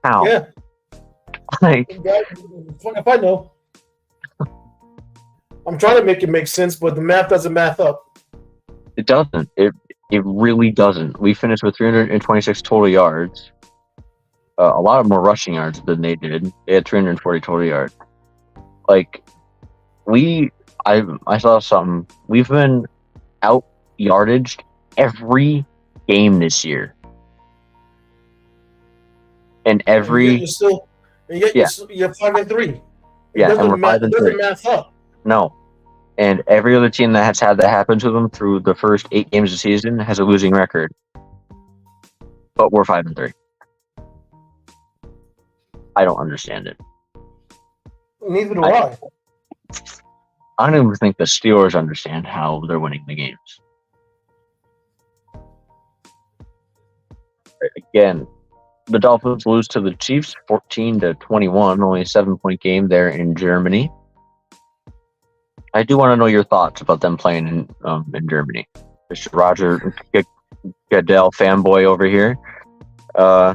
How? Yeah. Like, if I know. I'm trying to make it make sense, but the math doesn't math up. It doesn't. It really doesn't. We finished with 326 total yards. A lot more rushing yards than they did. They had 340 total yards. Like, I saw something. We've been out yardaged every game this year. And every you're 5-3. Yeah, and we're 5-3. It doesn't math up. No. And every other team that has had that happen to them through the first 8 games of the season has a losing record. But we're 5-3. I don't understand it. Neither do I. I don't even think the Steelers understand how they're winning the games. Again, the Dolphins lose to the Chiefs 14-21, only a 7-point game there in Germany. I do want to know your thoughts about them playing in Germany. Mr. Roger Goodell fanboy over here. I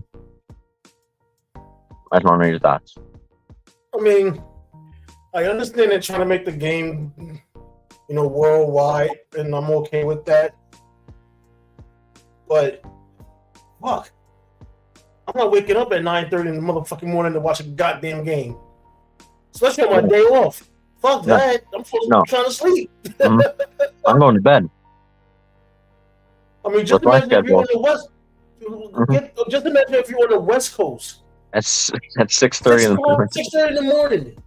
just want to know your thoughts. I mean, I understand they're trying to make the game, worldwide, and I'm okay with that. But, fuck. I'm not waking up at 9:30 in the motherfucking morning to watch a goddamn game. Especially on my day off. Fuck that. I'm supposed to be trying to sleep. Mm-hmm. I'm going to bed. I mean, just imagine if you're on the West. Mm-hmm. Just imagine if you're on the West Coast. That's 6:30 in the morning. 6:30 in the morning.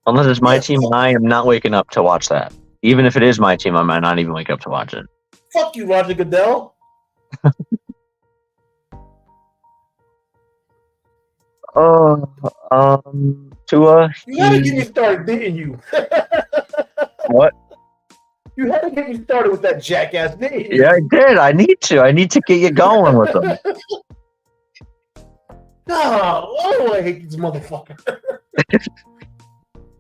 Unless it's my team, I am not waking up to watch that. Even if it is my team, I might not even wake up to watch it. Fuck you, Roger Goodell. Tua, You had to get me started, didn't you? what? You had to get me started with that jackass, didn't Yeah, you? I did. I need to get you going with them. Oh, I hate these motherfuckers.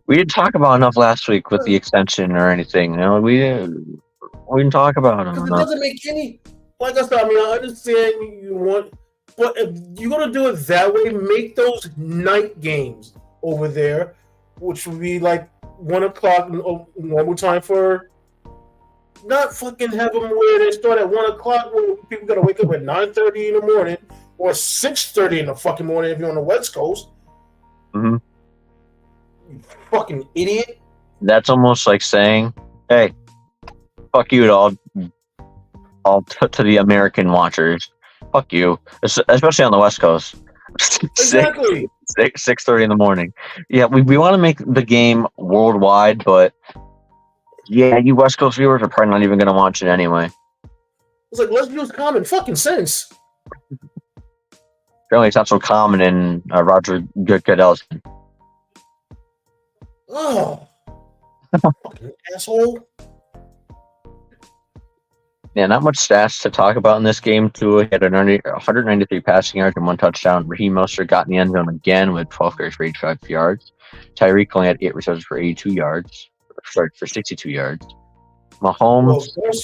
We didn't talk about enough last week with the extension or anything. We didn't talk about them Because it enough. doesn't make any. Like I said, I mean, I understand you want, but if you're gonna do it that way, make those night games over there, which would be like 1 o'clock normal time for. Not fucking have them where they start at 1 o'clock, where people gotta wake up at 9:30 in the morning or 6:30 in the fucking morning if you're on the West Coast. Mm-hmm. You fucking idiot. That's almost like saying, "Hey, fuck you to all to the American watchers. Fuck you," especially on the West Coast. Exactly. 6:30 in the morning. Yeah, we want to make the game worldwide, but yeah, you West Coast viewers are probably not even going to watch it anyway. It's like, let's use common fucking sense. Apparently, it's not so common in Roger Goodell's. Oh, fucking asshole. Yeah, not much stats to talk about in this game, too. He had 193 passing yards and 1 touchdown. Raheem Mostert got in the end zone again with 12 carries for 85 yards. Tyreek only had 8 receptions for 82 yards. Sorry, for 62 yards. Mahomes. Well,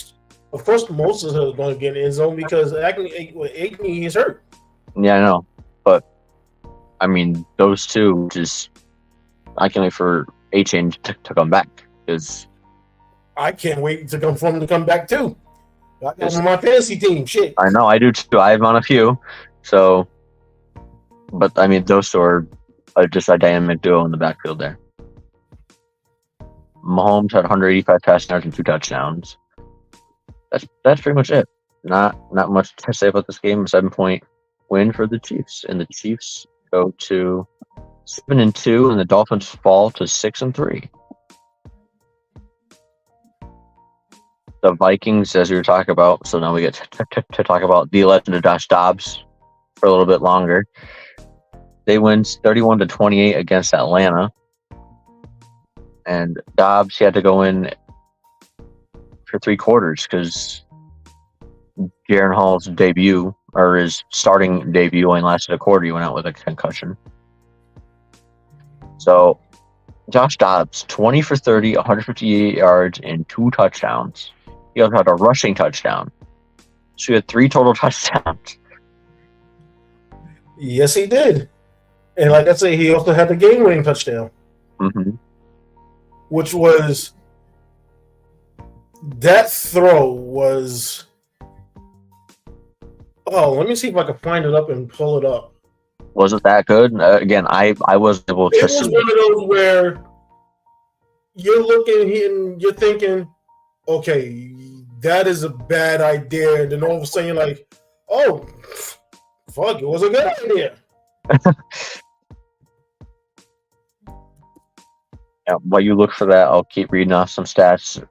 of course, most of us are going to get in his zone because Aikman is hurt. Yeah, I know. But, I mean, those two just. I can't wait for A-Chain to come back. Because I can't wait for him to come back, too. I got him on my fantasy team. Shit. I know, I do too. I have on a few. So, but I mean, those two are just a dynamic duo in the backfield there. Mahomes had 185 passing yards and 2 touchdowns. That's pretty much it. Not much to say about this game. 7-point win for the Chiefs, and the Chiefs go to 7-2, and the Dolphins fall to 6-3. The Vikings, as we were talking about, so now we get to talk about the legend of Josh Dobbs for a little bit longer. They win 31-28 against Atlanta, and Dobbs, he had to go in for 3 quarters because Jaren Hall's debut, or his starting debut, only lasted a quarter. He went out with a concussion. So, Josh Dobbs, 20 for 30, 158 yards, and 2 touchdowns. He also had a rushing touchdown. So he had 3 total touchdowns. Yes, he did. And like I say, he also had the game-winning touchdown. Mm-hmm. Which was... That throw was... Oh, let me see if I can find it up and pull it up. Was it that good? Again, I wasn't able to see. It was one of those where you're looking and you're thinking, okay, that is a bad idea. And then all of a sudden you're like, oh, fuck, it was a good idea. Yeah, while you look for that, I'll keep reading off some stats.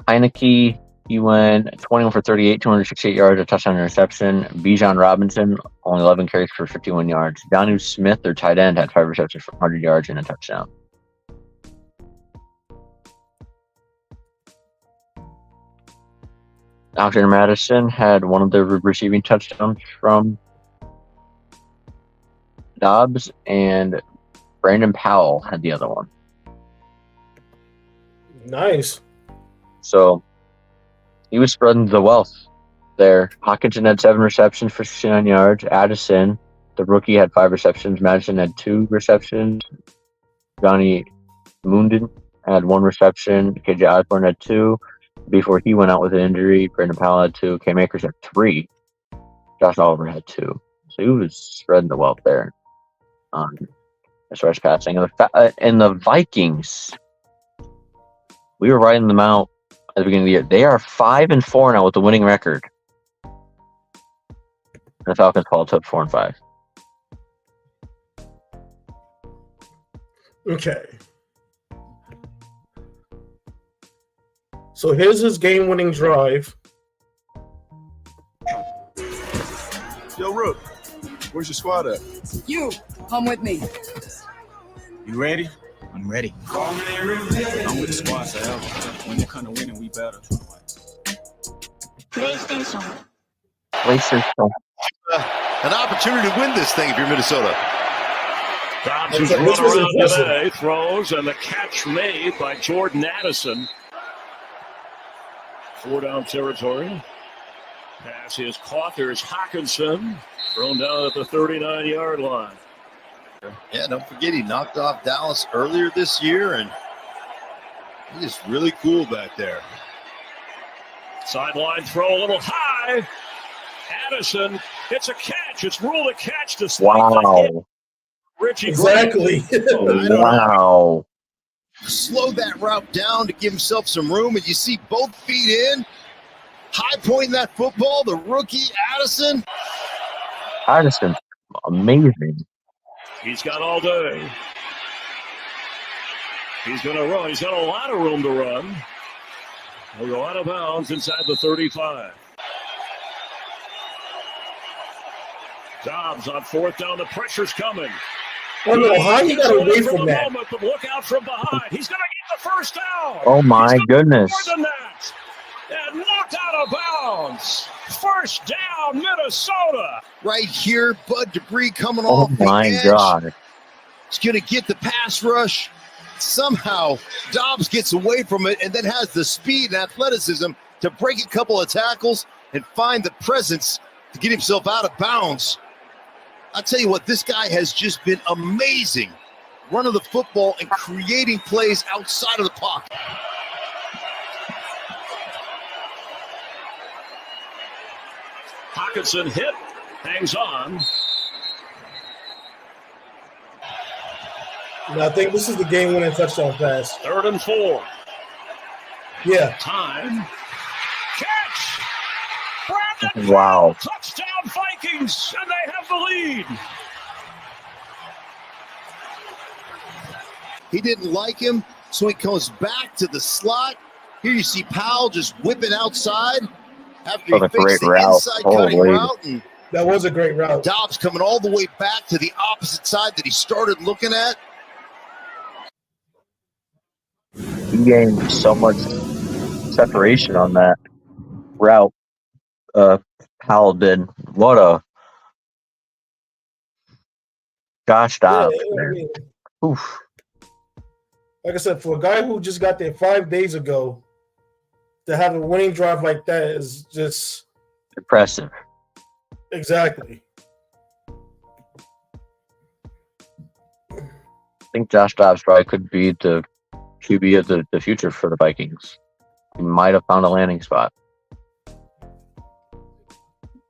Heineke, he went 21 for 38, 268 yards, a touchdown interception. Bijan Robinson, only 11 carries for 51 yards. Donu Smith, their tight end, had 5 receptions for 100 yards and a touchdown. Alexander Madison had one of the receiving touchdowns from Dobbs, and Brandon Powell had the other one. Nice. So he was spreading the wealth there. Hockenson had 7 receptions for 69 yards. Addison, the rookie, had 5 receptions. Madison had 2 receptions. Johnny Munden had 1 reception. KJ Osborne had 2. Before he went out with an injury, Brandon Powell had 2. Cam Akers had 3. Josh Oliver had 2. So he was spreading the wealth there as far as passing. And the Vikings, we were writing them out at the beginning of the year. They are 5-4 now with the winning record. The Falcons fall to 4-5. Okay. So here's his game-winning drive. Yo, Rook, where's your squad at? You, come with me. You ready? I'm ready. I'm with the squad, Sal. When they come to winning, we better. PlayStation. An opportunity to win this thing if you're Minnesota. Dobbs has run around today, throws, and the catch made by Jordan Addison. 4-down territory. Pass is caught. There's Hawkinson thrown down at the 39-yard line. Yeah, don't forget he knocked off Dallas earlier this year, and he is really cool back there. Sideline throw a little high. Addison, it's a catch. It's ruled a catch to Wow. Richie Exactly. Wow. Slow that route down to give himself some room, and you see both feet in. High point that football, the rookie Addison. Addison, amazing. He's got all day. He's going to run. He's got a lot of room to run. He'll go out of bounds inside the 35. Dobbs on 4th down. The pressure's coming. Oh no, how you got away from that? Moment, but look out from behind. He's going to get the first down. Oh my goodness. More than that. And knocked out of bounds. First down, Minnesota. Right here, Bud Debris coming Oh off the my edge. God. He's going to get the pass rush. Somehow, Dobbs gets away from it and then has the speed and athleticism to break a couple of tackles and find the presence to get himself out of bounds. I'll tell you what, this guy has just been amazing running the football and creating plays outside of the pocket. Hawkinson hit, hangs on. And I think this is the game-winning touchdown pass. 3rd and 4. Yeah. Time. Catch! Brandon Wow. Touchdown Vikings, and they have the lead. He didn't like him, so he comes back to the slot. Here you see Powell just whipping outside after What a he fakes great the route. inside cutting Holy. route. And That was a great route. Dobbs coming all the way back to the opposite side that he started looking at. He gained so much separation on that route. Powell did. What a gosh, Dobbs. Yeah, I mean, Oof. like I said, for a guy who just got there 5 days ago, to have a winning drive like that is just Impressive. exactly. I think Josh Dobbs probably could be the QB of the future for the Vikings. He might have found a landing spot.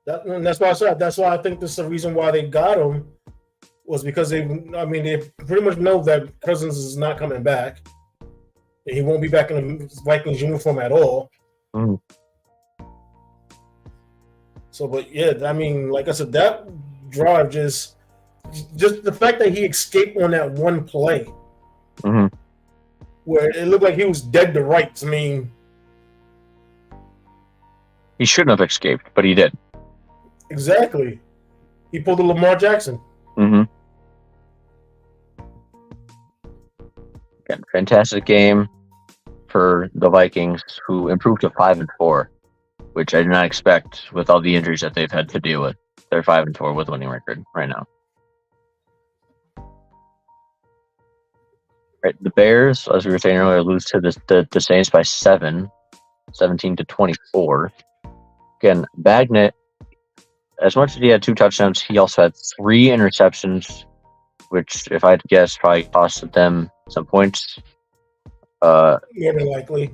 That's why I said. That's why I think this is the reason why they got him was because they pretty much know that Cousins is not coming back. And he won't be back in the Vikings uniform at all. Mm. So, but yeah, I mean, like I said, that drive just the fact that he escaped on that one play, hmm where it looked like he was dead to rights. I mean, He shouldn't have escaped, but he did. exactly. He pulled a Lamar Jackson. Mm-hmm. Again, fantastic game for the Vikings, who improved to 5-4, which I did not expect with all the injuries that they've had to deal with. They're 5-4 with a winning record right now. Right, the Bears, as we were saying earlier, lose to the Saints by 17-24. Again, Bagnett, as much as he had 2 touchdowns, he also had 3 interceptions, which, if I had to guess, probably costed them some points. More than likely.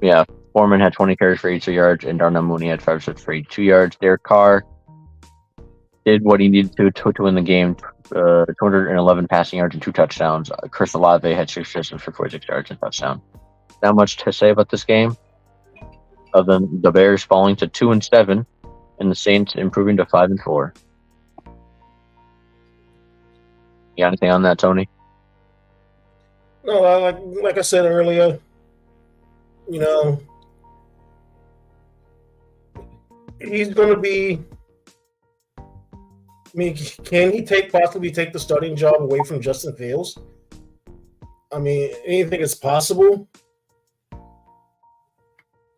Yeah, Foreman had 20 carries for 82 yards, and Darnell Mooney had 5 receptions for 82 yards. Derek Carr did what he needed to win the game. 211 passing yards and 2 touchdowns. Chris Olave had 6 receptions for 46 yards and touchdown. Not much to say about this game, other than the Bears falling to 2-7, and the Saints improving to 5-4. You got anything on that, Tony? No, like I said earlier, you know, he's going to be. I mean, can he possibly take the starting job away from Justin Fields? I mean, anything is possible.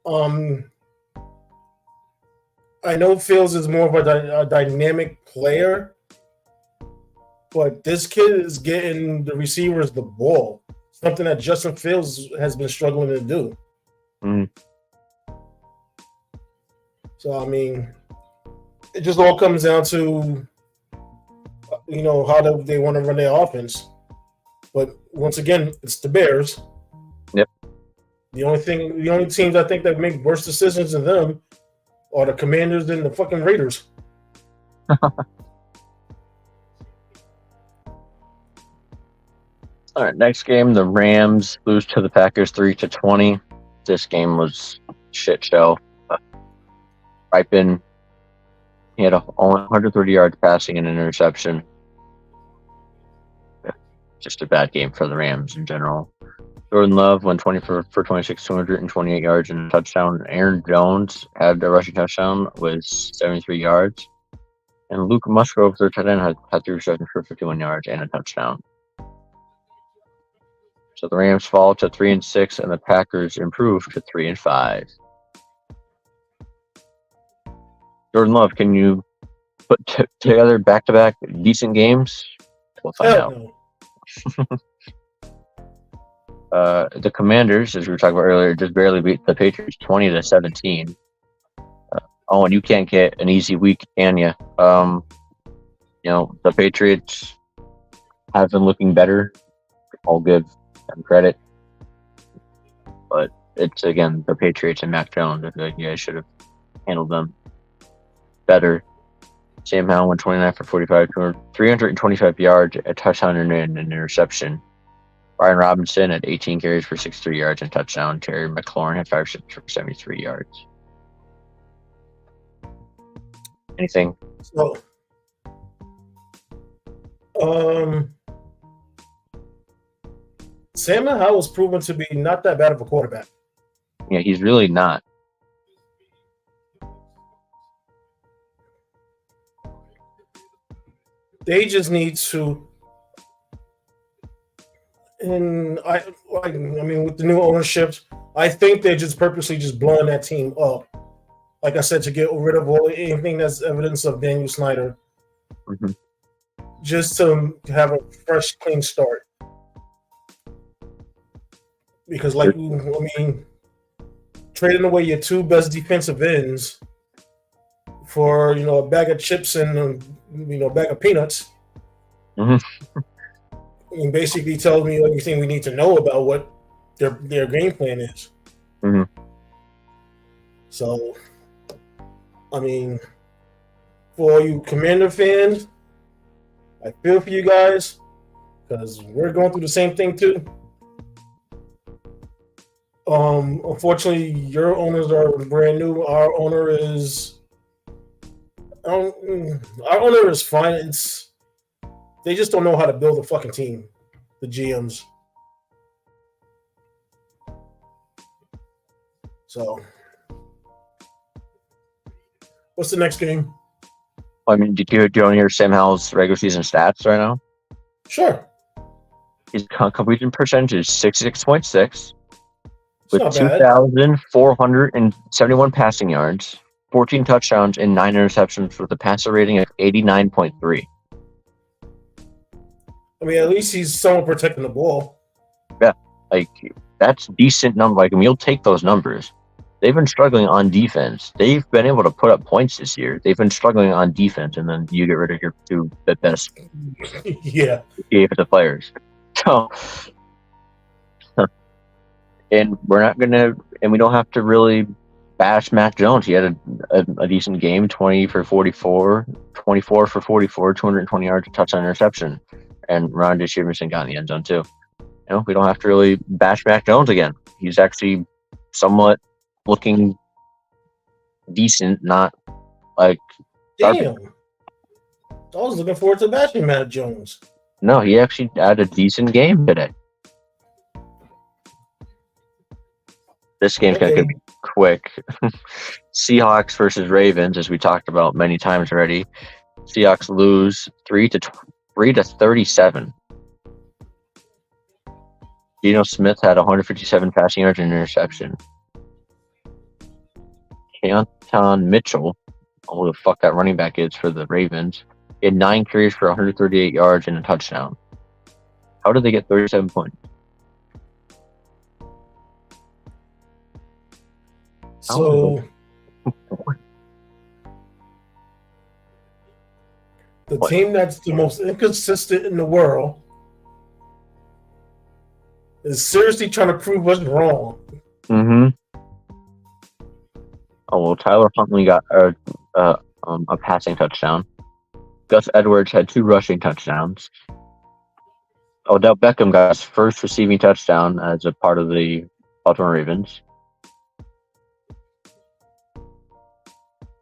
I know Fields is more of a dynamic player, but this kid is getting the receivers the ball, something that Justin Fields has been struggling to do. Mm. So, I mean, it just all comes down to, how they want to run their offense. But once again, it's the Bears. Yep. The only teams I think that make worse decisions than them are the Commanders and the fucking Raiders. All right, next game, the Rams lose to the Packers 3-20. This game was a shit show. Ripon, he had only 130 yards passing and an interception. Just a bad game for the Rams in general. Jordan Love went 20 for 26, 228 yards and a touchdown. Aaron Jones had a rushing touchdown with 73 yards. And Luke Musgrove, their tight end, had 3 receptions for 51 yards and a touchdown. So the Rams fall to 3-6, and the Packers improve to 3-5. Jordan Love, can you put together back-to-back decent games? We'll find out. No. The Commanders, as we were talking about earlier, just barely beat the Patriots 20-17. And you can't get an easy week, can you? The Patriots have been looking better. I'll give them credit, but it's again the Patriots and Mac Jones. I feel like you guys should have handled them better. Sam Howell went 29 for 45, 325 yards, a touchdown and an interception. Brian Robinson had 18 carries for 63 yards and touchdown. Terry McLaurin had 5 for 73 yards. Anything? So, Sam Howell was proven to be not that bad of a quarterback. Yeah, he's really not. They just need to, and with the new ownership, I think they're just purposely just blowing that team up. Like I said, to get rid of anything that's evidence of Daniel Snyder, just to have a fresh, clean start. Because, trading away your 2 best defensive ends for a bag of chips and a bag of peanuts, and basically tells me everything we need to know about what their game plan is. So, for all you Commander fans, I feel for you guys because we're going through the same thing too. Unfortunately, your owners are brand new. Our owner is fine. They just don't know how to build a fucking team. The GMs. So, what's the next game? Do you want to hear Sam Howell's regular season stats right now? Sure. His completion percentage is 66.6. With It's not bad. 2,471 passing yards, 14 touchdowns, and 9 interceptions with a passer rating of 89.3. At least he's somewhat protecting the ball. Yeah, that's decent number. You'll take those numbers. They've been struggling on defense. They've been able to put up points this year. They've been struggling on defense, and then you get rid of your 2 best Yeah. defensive players. So. And we don't have to really bash Mac Jones. He had a decent game, 24 for 44, 220 yards, a touchdown, interception. And Ron Stevenson got in the end zone too. We don't have to really bash Mac Jones again. He's actually somewhat looking decent, not like Damn. I was looking forward to bashing Mac Jones. No, he actually had a decent game today. This game's going to Okay. be quick. Seahawks versus Ravens, as we talked about many times already. Seahawks lose 3-37. Geno Smith had 157 passing yards and interception. Keontae Mitchell, who the fuck that running back is for the Ravens, he had 9 carries for 138 yards and a touchdown. How did they get 37 points? So the What? team that's the most inconsistent in the world is seriously trying to prove us wrong. Mm-hmm. Oh, well, Tyler Huntley got a passing touchdown. Gus Edwards had 2 rushing touchdowns. Odell Beckham got his first receiving touchdown as a part of the Baltimore Ravens.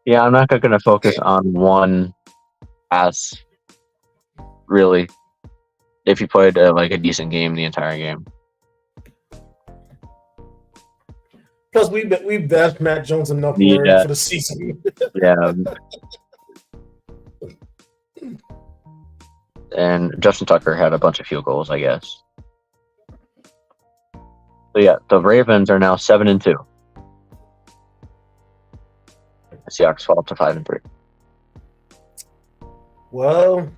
Yeah, I'm not going to focus on one pass, really, if you played like a decent game the entire game. Plus, we bashed Matt Jones enough Yeah. already for the season. Yeah. And Justin Tucker had a bunch of field goals, I guess. So yeah, the Ravens are now 7-2. The Seahawks fall to 5-3. Well,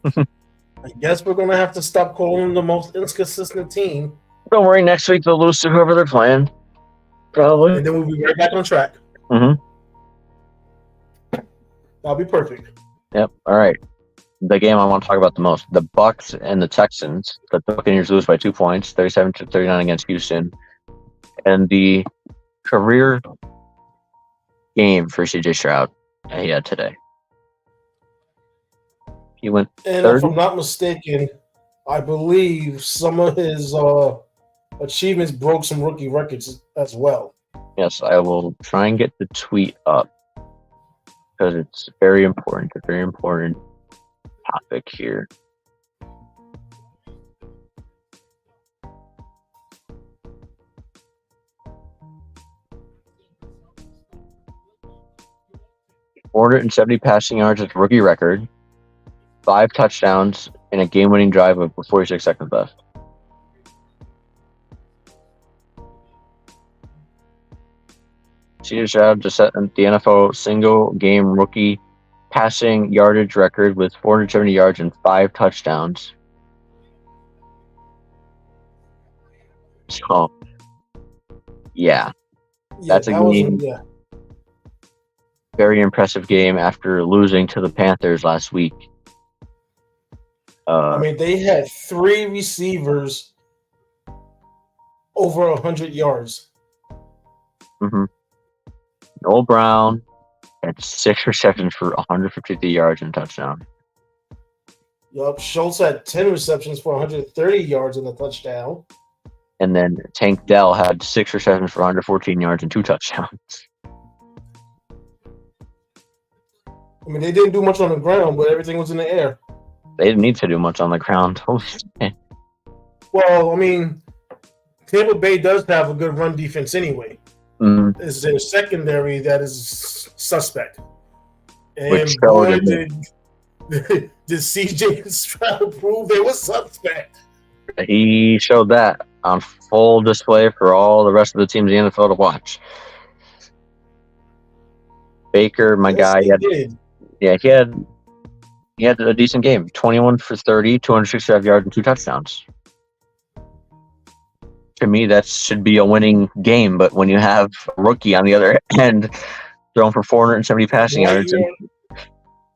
I guess we're gonna have to stop calling them the most inconsistent team, Don't worry, next week they'll lose to whoever they're playing. Probably. and then we'll be right back on track. Mm-hmm. That'll be perfect. Yep. All right. The game I want to talk about the most: the Bucks and the Texans. The Buccaneers lose by 2 points, 37-39 against Houston, and the career game for CJ Stroud he had today. He went And 30? if I'm not mistaken, I believe some of his achievements broke some rookie records as well. Yes, I will try and get the tweet up because it's very important. A very important topic here. .470 passing yards at the rookie record, 5 touchdowns in a game-winning drive with 46 seconds left. CJ Stroud just set the NFL single-game rookie passing yardage record with 470 yards and 5 touchdowns. So, yeah, That's a that was game. Very impressive game after losing to the Panthers last week. I mean, they had 3 receivers over 100 yards. Mm-hmm. Noel Brown had 6 receptions for 153 yards and a touchdown. Yup, Schultz had 10 receptions for 130 yards and a touchdown. And then Tank Dell had 6 receptions for 114 yards and 2 touchdowns. I mean, they didn't do much on the ground, but everything was in the air. They didn't need to do much on the ground. Well, I mean, Tampa Bay does have a good run defense anyway. Mm, It's their secondary that is suspect. And Which boy, showed did CJ Stroud prove they were suspect. he showed that on full display for all the rest of the teams in the NFL to watch. Baker, my guy, Yes, they did. he had a decent game. 21 for 30, 265 yards and 2 touchdowns. To me, that should be a winning game, but when you have a rookie on the other end throwing for 470 passing yards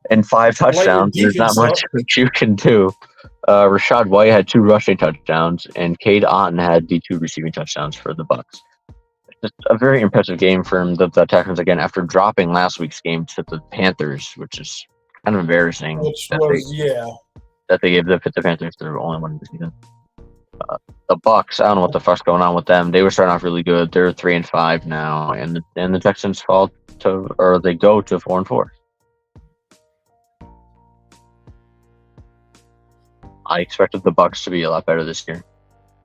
and 5 touchdowns, there's not much you can do. Rashad White had 2 rushing touchdowns, and Cade Otton had the 2 receiving touchdowns for the Bucks. Just a very impressive game from the Texans again after dropping last week's game to the Panthers, which is kind of embarrassing. That they gave the Panthers their only one this season. The Bucks, I don't know what the fuck's going on with them. They were starting off really good. They're 3-5 now, and the Texans go to 4-4. I expected the Bucks to be a lot better this year.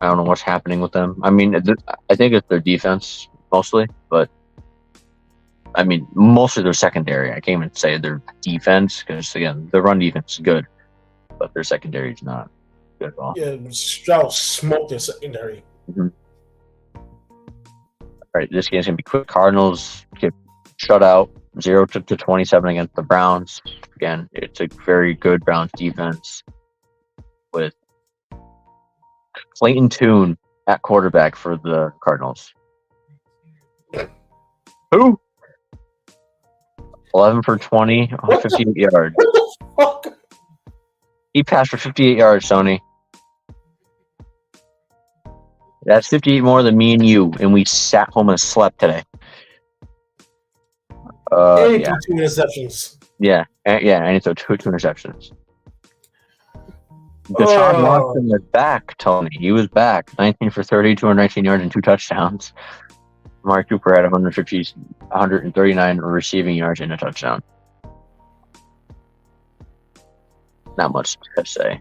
I don't know what's happening with them. I mean, I think it's their defense mostly, but I mean, mostly their secondary. I can't even say their defense because, again, the run defense is good, but their secondary is not good at all. Yeah, Stroud smoked their secondary. All right, this game's going to be quick. Cardinals get shut out 0-27 against the Browns. Again, it's a very good Browns defense with Clayton Tune at quarterback for the Cardinals. Who? 11 for 20, 58 yards. What the fuck? He passed for 58 yards, Sony. That's 58 more than me and you, and we sat home and slept today. And Yeah. 2 interceptions. Yeah, and he threw two interceptions. Deshaun Watson was back, Tony. He was back. 19 for 30, 219 yards, and 2 touchdowns. Mark Cooper had 139 receiving yards and a touchdown. Not much to say.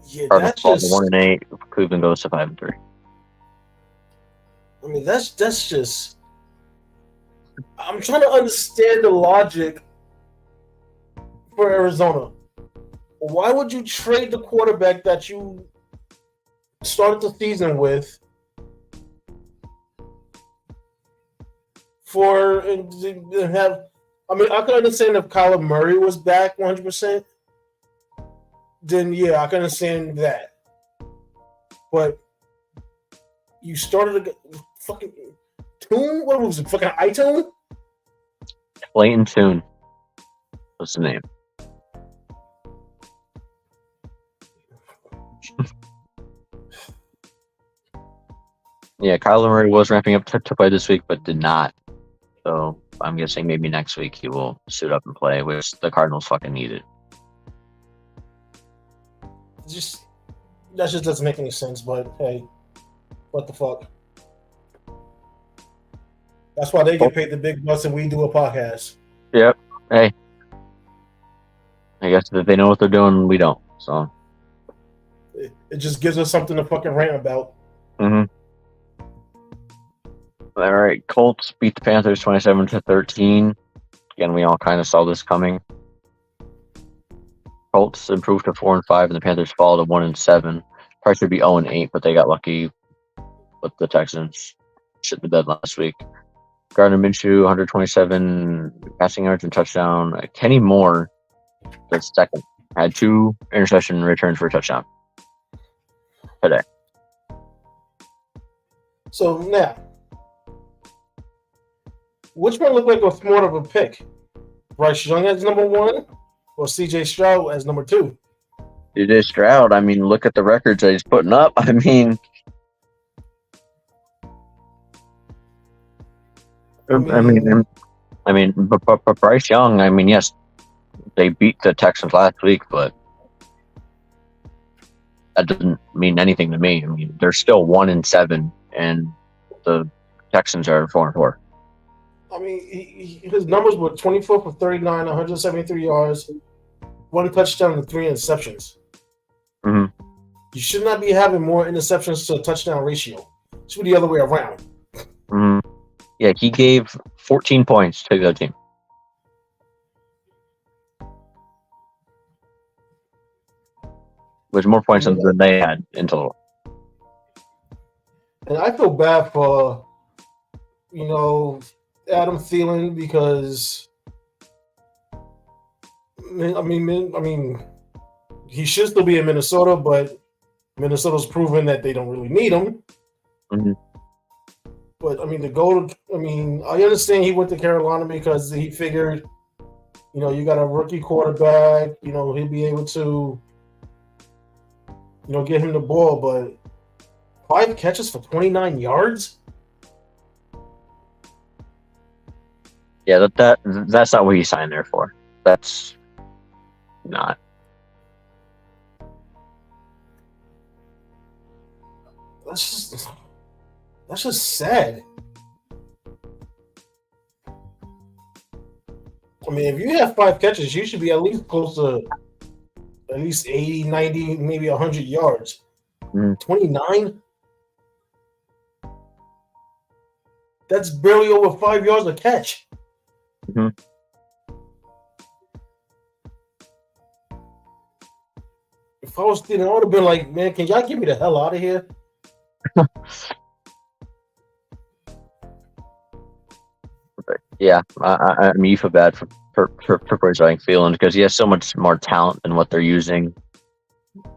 Yeah, Cardinals that's fall just. to 1-8. Cleveland goes to 5-3. I mean, that's just. I'm trying to understand the logic for Arizona. Why would you trade the quarterback that you started the season with for and have? I mean, I can understand if Kyler Murray was back 100%. Then yeah, I can understand that. But you started a fucking tune. What was it? Fucking iTunes? Clayton Tune. What's the name? Yeah, Kyler Murray was ramping up to play this week, but did not. So I'm guessing maybe next week he will suit up and play, which the Cardinals fucking needed. That just doesn't make any sense. But hey, what the fuck? That's why they get paid the big bucks and we do a podcast. Yep. Hey, I guess if they know what they're doing, we don't. So It just gives us something to fucking rant about. All right, Colts beat the Panthers 27-13. Again, we all kind of saw this coming. Colts improved to 4-5, and the Panthers fall to 1-7. Probably should be 0-8, but they got lucky with the Texans. Shit the bed last week. Gardner Minshew, 127 passing yards and touchdown. Kenny Moore, the second, had 2 interception returns for a touchdown today. So now, which one looked like was more of a pick? Bryce Young as number 1 or CJ Stroud as number 2? CJ Stroud, I mean, look at the records that he's putting up. I mean, but Bryce Young, I mean, yes, they beat the Texans last week, but that doesn't mean anything to me. I mean, they're still 1-7, and the Texans are 4-4. I mean, his numbers were 24 for 39, 173 yards, 1 touchdown, and 3 interceptions. Mm-hmm. You should not be having more interceptions to touchdown ratio. It should be the other way around. Mm-hmm. Yeah, he gave 14 points to the other team. Which more points than they had in total. And I feel bad for, Adam Thielen because, I mean, he should still be in Minnesota, but Minnesota's proven that they don't really need him. Mm-hmm. But I mean, I understand he went to Carolina because he figured, you got a rookie quarterback, he'll be able to, get him the ball. But 5 catches for 29 yards. Yeah, that's not what he signed there for. That's not. That's just sad. I mean, if you have 5 catches, you should be at least close to at least 80, 90, maybe 100 yards. 29? That's barely over 5 yards a catch. Mhm. If I was Steelers, I would have been like, man, can y'all get me the hell out of here? Yeah, I mean, you feel bad for Bryce Young because he has so much more talent than what they're using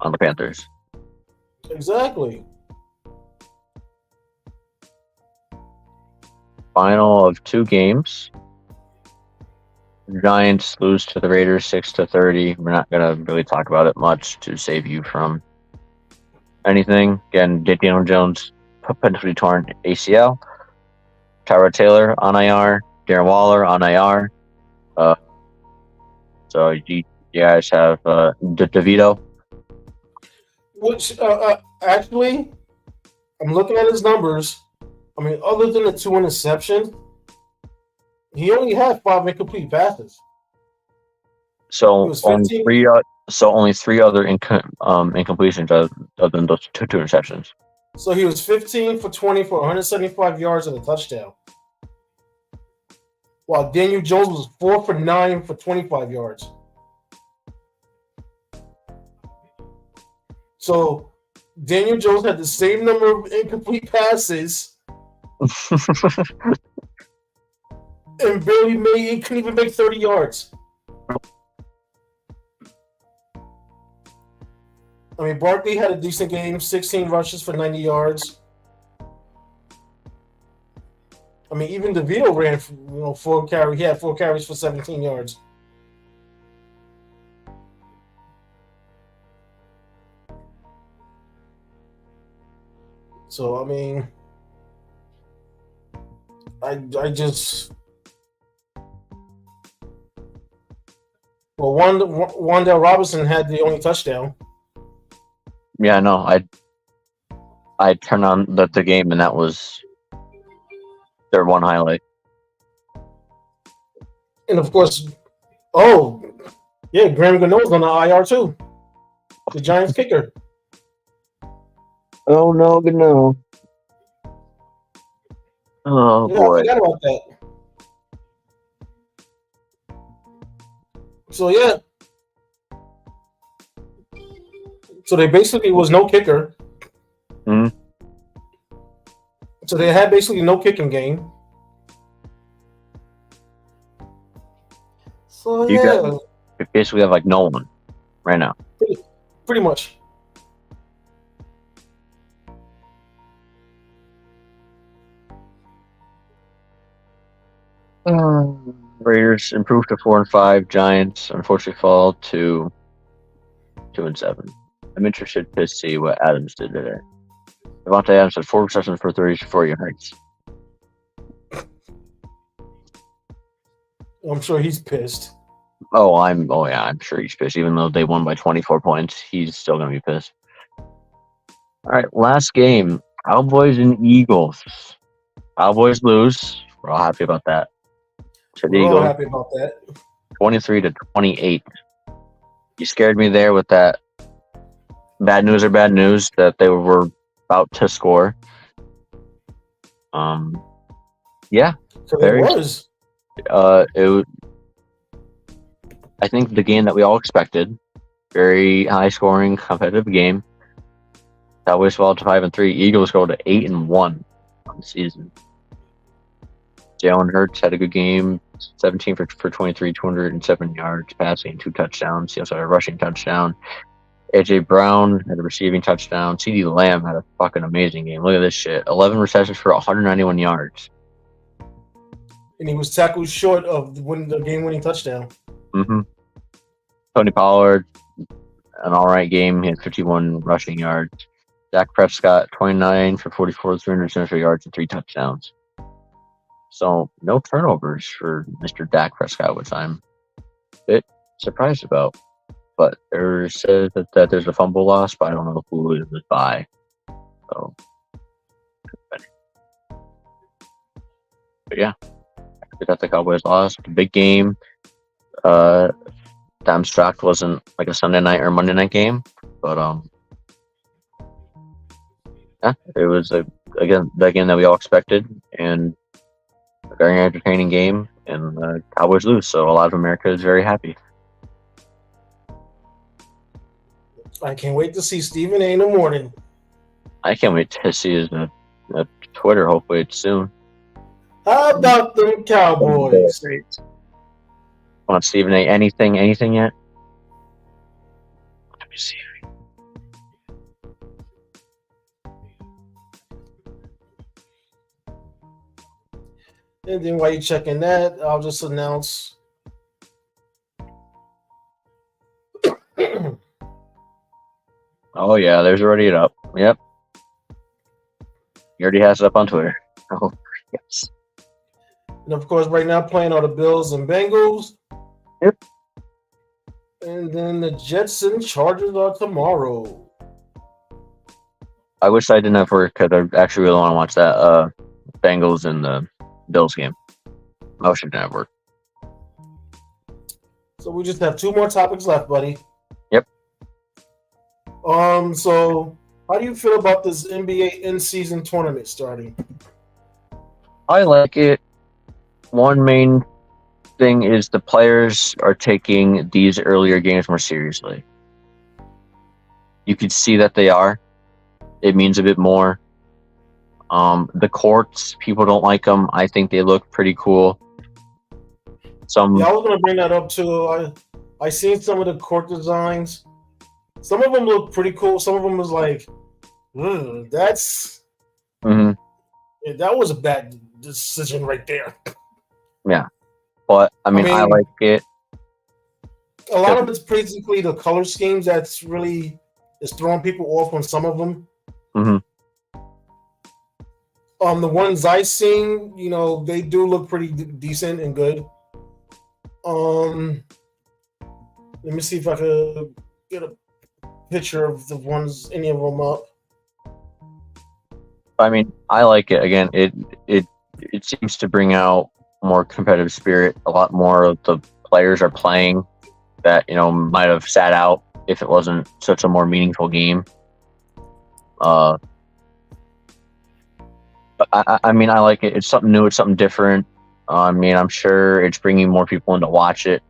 on the Panthers. Exactly. Final of 2 games. The Giants lose to the Raiders 6-30. We're not gonna really talk about it much to save you from anything. Again, Daniel Jones potentially torn ACL. Tyrod Taylor on IR. Darren Waller on IR. So you guys have DeVito. Which, actually, I'm looking at his numbers. I mean, other than the 2 interceptions, he only had 5 incomplete passes. So He was only 15. only 3 other incompletions other than those two interceptions. So he was 15 for 20 for 175 yards and a touchdown. While Daniel Jones was 4 for 9 for 25 yards. So Daniel Jones had the same number of incomplete passes and he couldn't even make 30 yards. I mean, Barkley had a decent game, 16 rushes for 90 yards. I mean, even DeVito ran, 4 carries. He had 4 carries for 17 yards. So, I mean, I just... Well, Wan'Dale Robinson had the only touchdown. Yeah, I know. I turned on the game and that was their one highlight. And of course, Graham Gano's on the IR too. The Giants kicker. Oh no, no. Oh boy. I forgot about that. So yeah. So there basically was no kicker. Mm-hmm. So they had basically no kicking game. So You basically have like no one right now. Pretty much. Raiders improved to 4-5. Giants unfortunately fall to 2-7. I'm interested to see what Adams did today. Devontae Adams had 4 receptions for 34 yards. I'm sure he's pissed. I'm sure he's pissed. Even though they won by 24 points, he's still gonna be pissed. All right, last game: Cowboys and Eagles. Cowboys lose. We're all happy about that. To the We're all Eagles, happy about that. 23-28. You scared me there with that. Bad news that they were about to score. Yeah. So it was. I think the game that we all expected. Very high scoring, competitive game. Cowboys fall to 5-3. Eagles go to 8-1 on the season. Jalen Hurts had a good game. 17 for 23, 207 yards, passing, 2 touchdowns. He also had a rushing touchdown. AJ Brown had a receiving touchdown. CeeDee Lamb had a fucking amazing game. Look at this shit. 11 receptions for 191 yards. And he was tackled short of the game-winning touchdown. Mm-hmm. Tony Pollard, an all-right game. He had 51 rushing yards. Dak Prescott, 29 for 44, 374 yards and 3 touchdowns. So no turnovers for Mr. Dak Prescott, which I'm a bit surprised about. But there says that there's a fumble loss, but I don't know who it was by. So, but yeah, that the Cowboys lost. Big game. I'm shocked wasn't like a Sunday night or Monday night game, but Yeah, it was again the game that we all expected, and a very entertaining game. And Cowboys lose, so a lot of America is very happy. I can't wait to see Stephen A in the morning. I can't wait to see his Twitter. Hopefully, it's soon. How about them Cowboys? Come on, Stephen A. Anything yet? Let me see. And then while you're checking that, I'll just announce. Oh yeah, there's already it up. Yep. He already has it up on Twitter. Oh yes. And of course, right now playing are the Bills and Bengals. Yep. And then the Jets and Chargers are tomorrow. I wish I didn't have work because I actually really want to watch that Bengals and the Bills game. I wish I didn't have work. So we just have 2 more topics left, buddy. Yep. So how do you feel about this NBA in-season tournament starting? I like it. One main thing is the players are taking these earlier games more seriously. You could see that they are. It means a bit more. The courts, people don't like them. I think they look pretty cool. Yeah, I was going to bring that up too. I seen some of the court designs. Some of them look pretty cool. Some of them was like, that's Mhm. yeah, that was a bad decision right there. Yeah, but I mean, I like it. A lot of it's basically the color schemes that's really is throwing people off on some of them. Mhm. The ones I seen, they do look pretty decent and good. Let me see if I could get a picture of the ones, any of them up. I mean, I like it. Again, it seems to bring out more competitive spirit. A lot more of the players are playing that might have sat out if it wasn't such a more meaningful game. But I mean, I like it. It's something new. It's something different. I mean, I'm sure it's bringing more people in to watch it,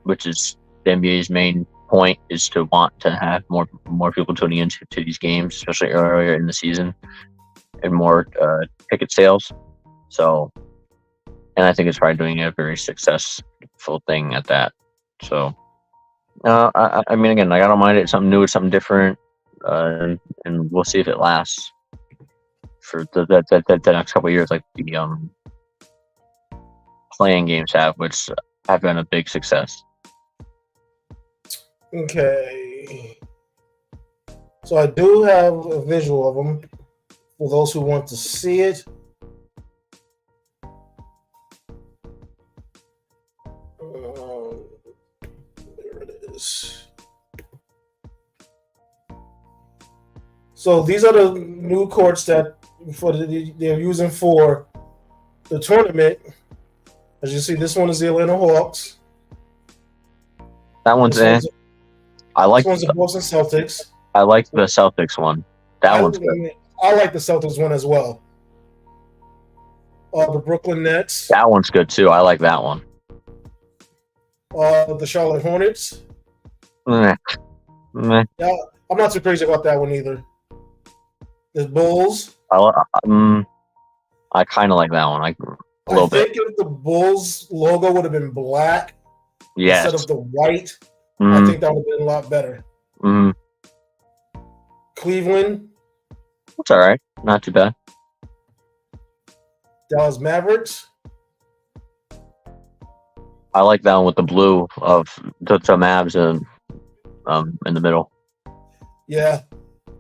which is the NBA's main point, is to want to have more people tuning into these games, especially earlier in the season, and more ticket sales. So, and I think it's probably doing a very successful thing at that. So, I mean, again, I don't mind it. It's something new. It's something different, and we'll see if it lasts for the next couple of years, like the playing games have, which have been a big success. Okay. So I do have a visual of them for those who want to see it. There it is. So these are the new courts that they're using for the tournament. As you see, this one is the Atlanta Hawks. That one's in. I like. This one's the Boston Celtics. I like the Celtics one. One's good. I like the Celtics one as well. The Brooklyn Nets. That one's good too. I like that one. The Charlotte Hornets. Meh. Yeah, I'm not too crazy about that one either. The Bulls. I kind of like that one. I think if the Bulls logo would have been black instead of the white, I think that would have been a lot better. Cleveland. It's all right. Not too bad. Dallas Mavericks. I like that one with the blue of the Mavs and in the middle. Yeah.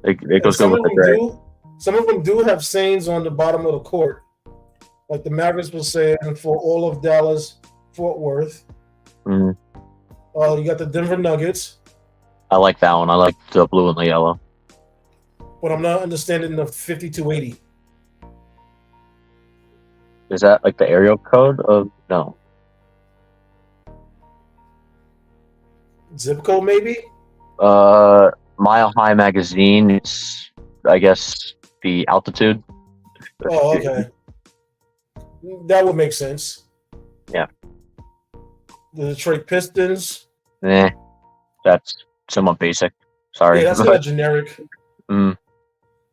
It goes good with the gray. Some of them do have sayings on the bottom of the court. Like the Mavericks was saying for all of Dallas, Fort Worth. You got the Denver Nuggets. I like that one. I like the blue and the yellow. But I'm not understanding the 5280. Is that like the area code of no? Zip code maybe? Mile High Magazine is I guess the altitude. Oh, okay. That would make sense. Yeah. The Detroit Pistons. That's somewhat basic. Sorry. Yeah, that's kind of generic. Mm.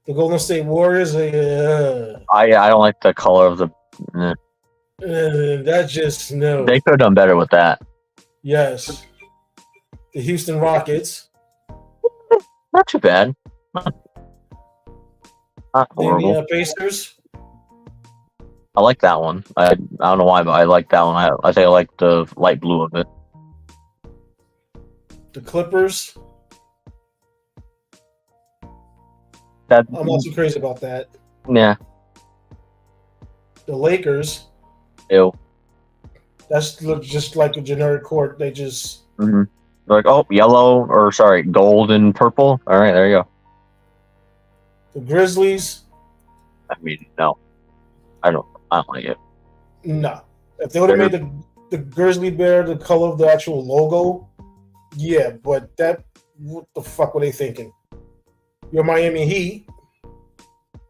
The Golden State Warriors. I don't like the color of the. That just no. They could have done better with that. Yes. The Houston Rockets. Not too bad. Not The horrible. Indiana Pacers. I like that one. I don't know why, but I like that one. I think I like the light blue of it. The Clippers. That I'm not too crazy about that. yeah. The Lakers. Ew. That's just like a generic court. They just Mm-hmm. Like yellow or sorry, gold and purple. All right, there you go. the Grizzlies. I mean, no, I don't like it. No. If they would have made the Grizzly Bear the color of the actual logo, yeah, but what the fuck were they thinking? Your Miami Heat.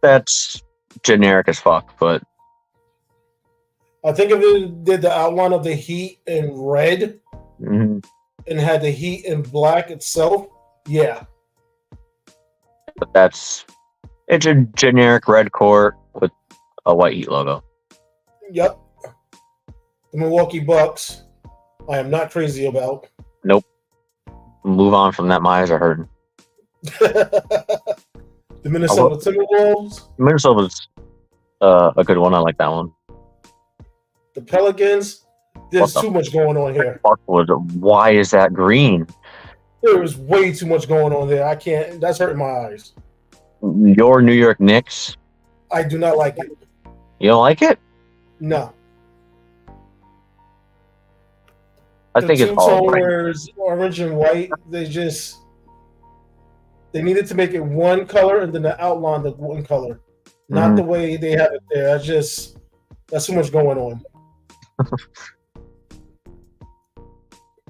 That's generic as fuck, but I think if they did the outline of the Heat in red mhm. and had the Heat in black itself, yeah. But it's a generic red court with a white Heat logo. Yep. The Milwaukee Bucks, I am not crazy about. Nope. Move on from that. My eyes are hurting. The Minnesota Timberwolves, Minnesota's a good one. I like that one. the Pelicans. There's What the too much going on here. fuck why is that green? There is way too much going on there. I can't. That's hurting my eyes. Your New York Knicks. I do not like it. You don't like it? No. I think it's all right. Two-toners, orange and white. They needed to make it one color and then the outline the one color, not the way they have it there. That's too much going on.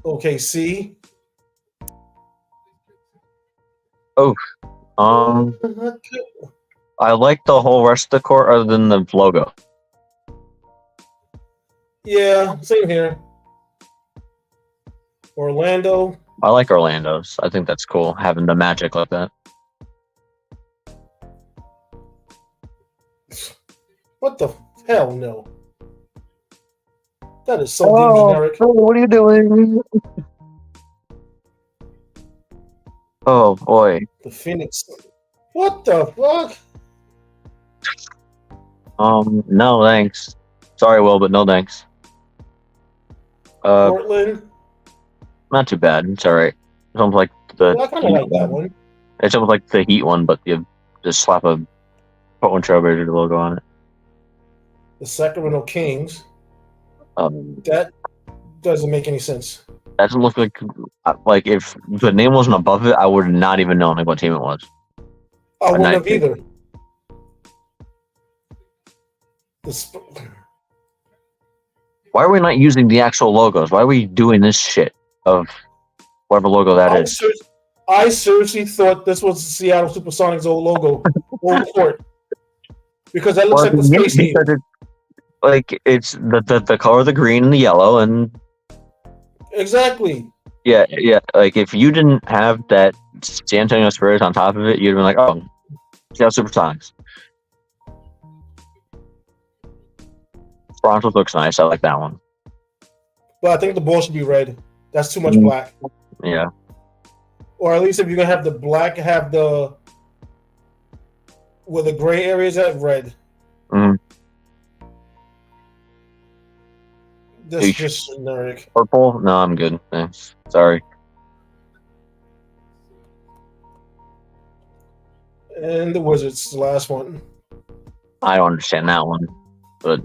OKC. I like the whole rest of the court other than the logo. Yeah, same here. Orlando. I like Orlando's. I think that's cool, having the magic like that. What the hell? No. That is so damn generic. What are you doing? Oh boy. The Phoenix. What the fuck? No thanks. Sorry, Will, but no thanks. Portland. Not too bad. It's alright. It's almost like the Well, I kind of like that one. It's almost like the Heat one, but you just slap a Portland Trailblazer logo on it. The Sacramento Kings. Um, That doesn't make any sense. that doesn't look like if the name wasn't above it, I would not even know what team it was. I wouldn't have nice. either. Why are we not using the actual logos? Why are we doing this shit of whatever logo that is? I seriously thought this was the Seattle Supersonics old logo, old court, because that looks like the space needle. It's the color of the green and the yellow, and Exactly. yeah. Like if you didn't have that San Antonio Spurs on top of it, you'd have been like, oh, Seattle Supersonics. Broncos looks nice. I like that one. But I think the ball should be red. That's too much Mhm. black. Yeah. Or at least if you're gonna have the black, have the where the gray areas at red. Mhm. This is just generic. Purple? No, I'm good. Thanks. Sorry. And the Wizards, the last one. I don't understand that one, but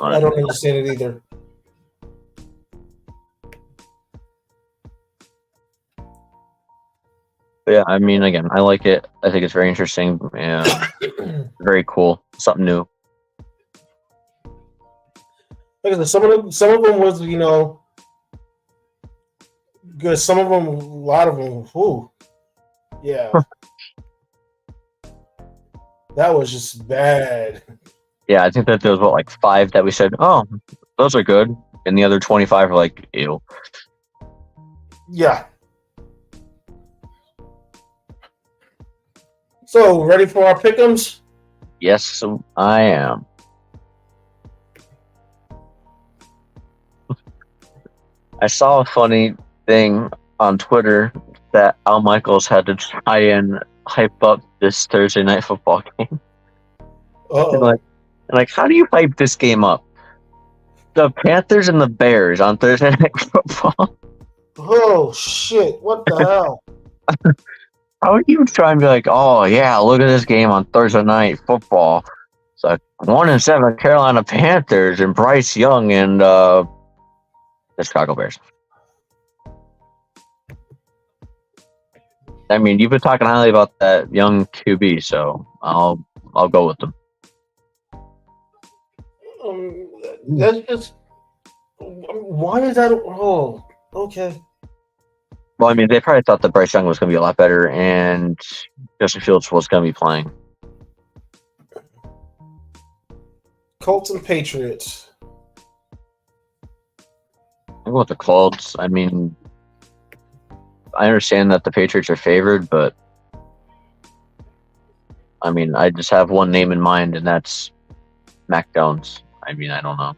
I don't understand it either. yeah, I mean, again, I like it. I think it's very interesting and very cool. Something new. Like I said, some of them was, good. Some of them, a lot of them, yeah. That was just bad. Yeah, I think that there was like 5 that we said, oh, those are good, and the other 25 were like, ew. Yeah. So, ready for our pick'ems? Yes, I am. I saw a funny thing on Twitter that Al Michaels had to try and hype up this Thursday night football game. Uh-oh. Like, how do you hype this game up? The Panthers and the Bears on Thursday night football. Oh, shit. What the hell? How are you trying to be like, oh yeah, look at this game on Thursday night football? It's like 1-7 Carolina Panthers and Bryce Young and the Chicago Bears. I mean, you've been talking highly about that young QB, so I'll go with them. That's just. Why is that? Oh, okay. Well, I mean, they probably thought that Bryce Young was going to be a lot better and Justin Fields was going to be playing. Colts and Patriots. I'm going with the Colts. I mean, I understand that the Patriots are favored, but I mean, I just have one name in mind, and that's Mac Jones. I mean, I don't know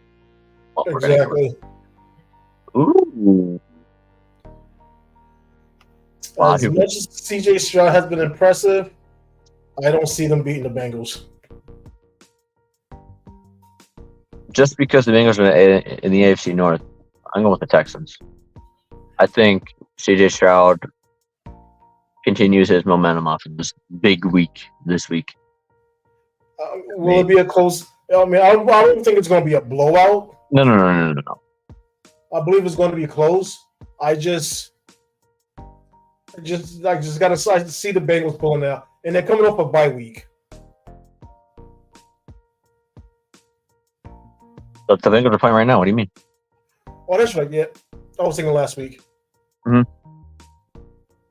what we're going to do. Exactly. Ooh. As much as CJ Stroud has been impressive, I don't see them beating the Bengals. Just because the Bengals are in the AFC North, I'm going with the Texans. I think CJ Stroud continues his momentum off of this big week this week. Will it be a close? I mean, I don't think it's going to be a blowout. No. I believe it's going to be close. I just got to see the Bengals pulling out, and they're coming off a bye week. But the Bengals are playing right now. What do you mean? Oh, that's right. Yeah, I was thinking last week. Mm-hmm.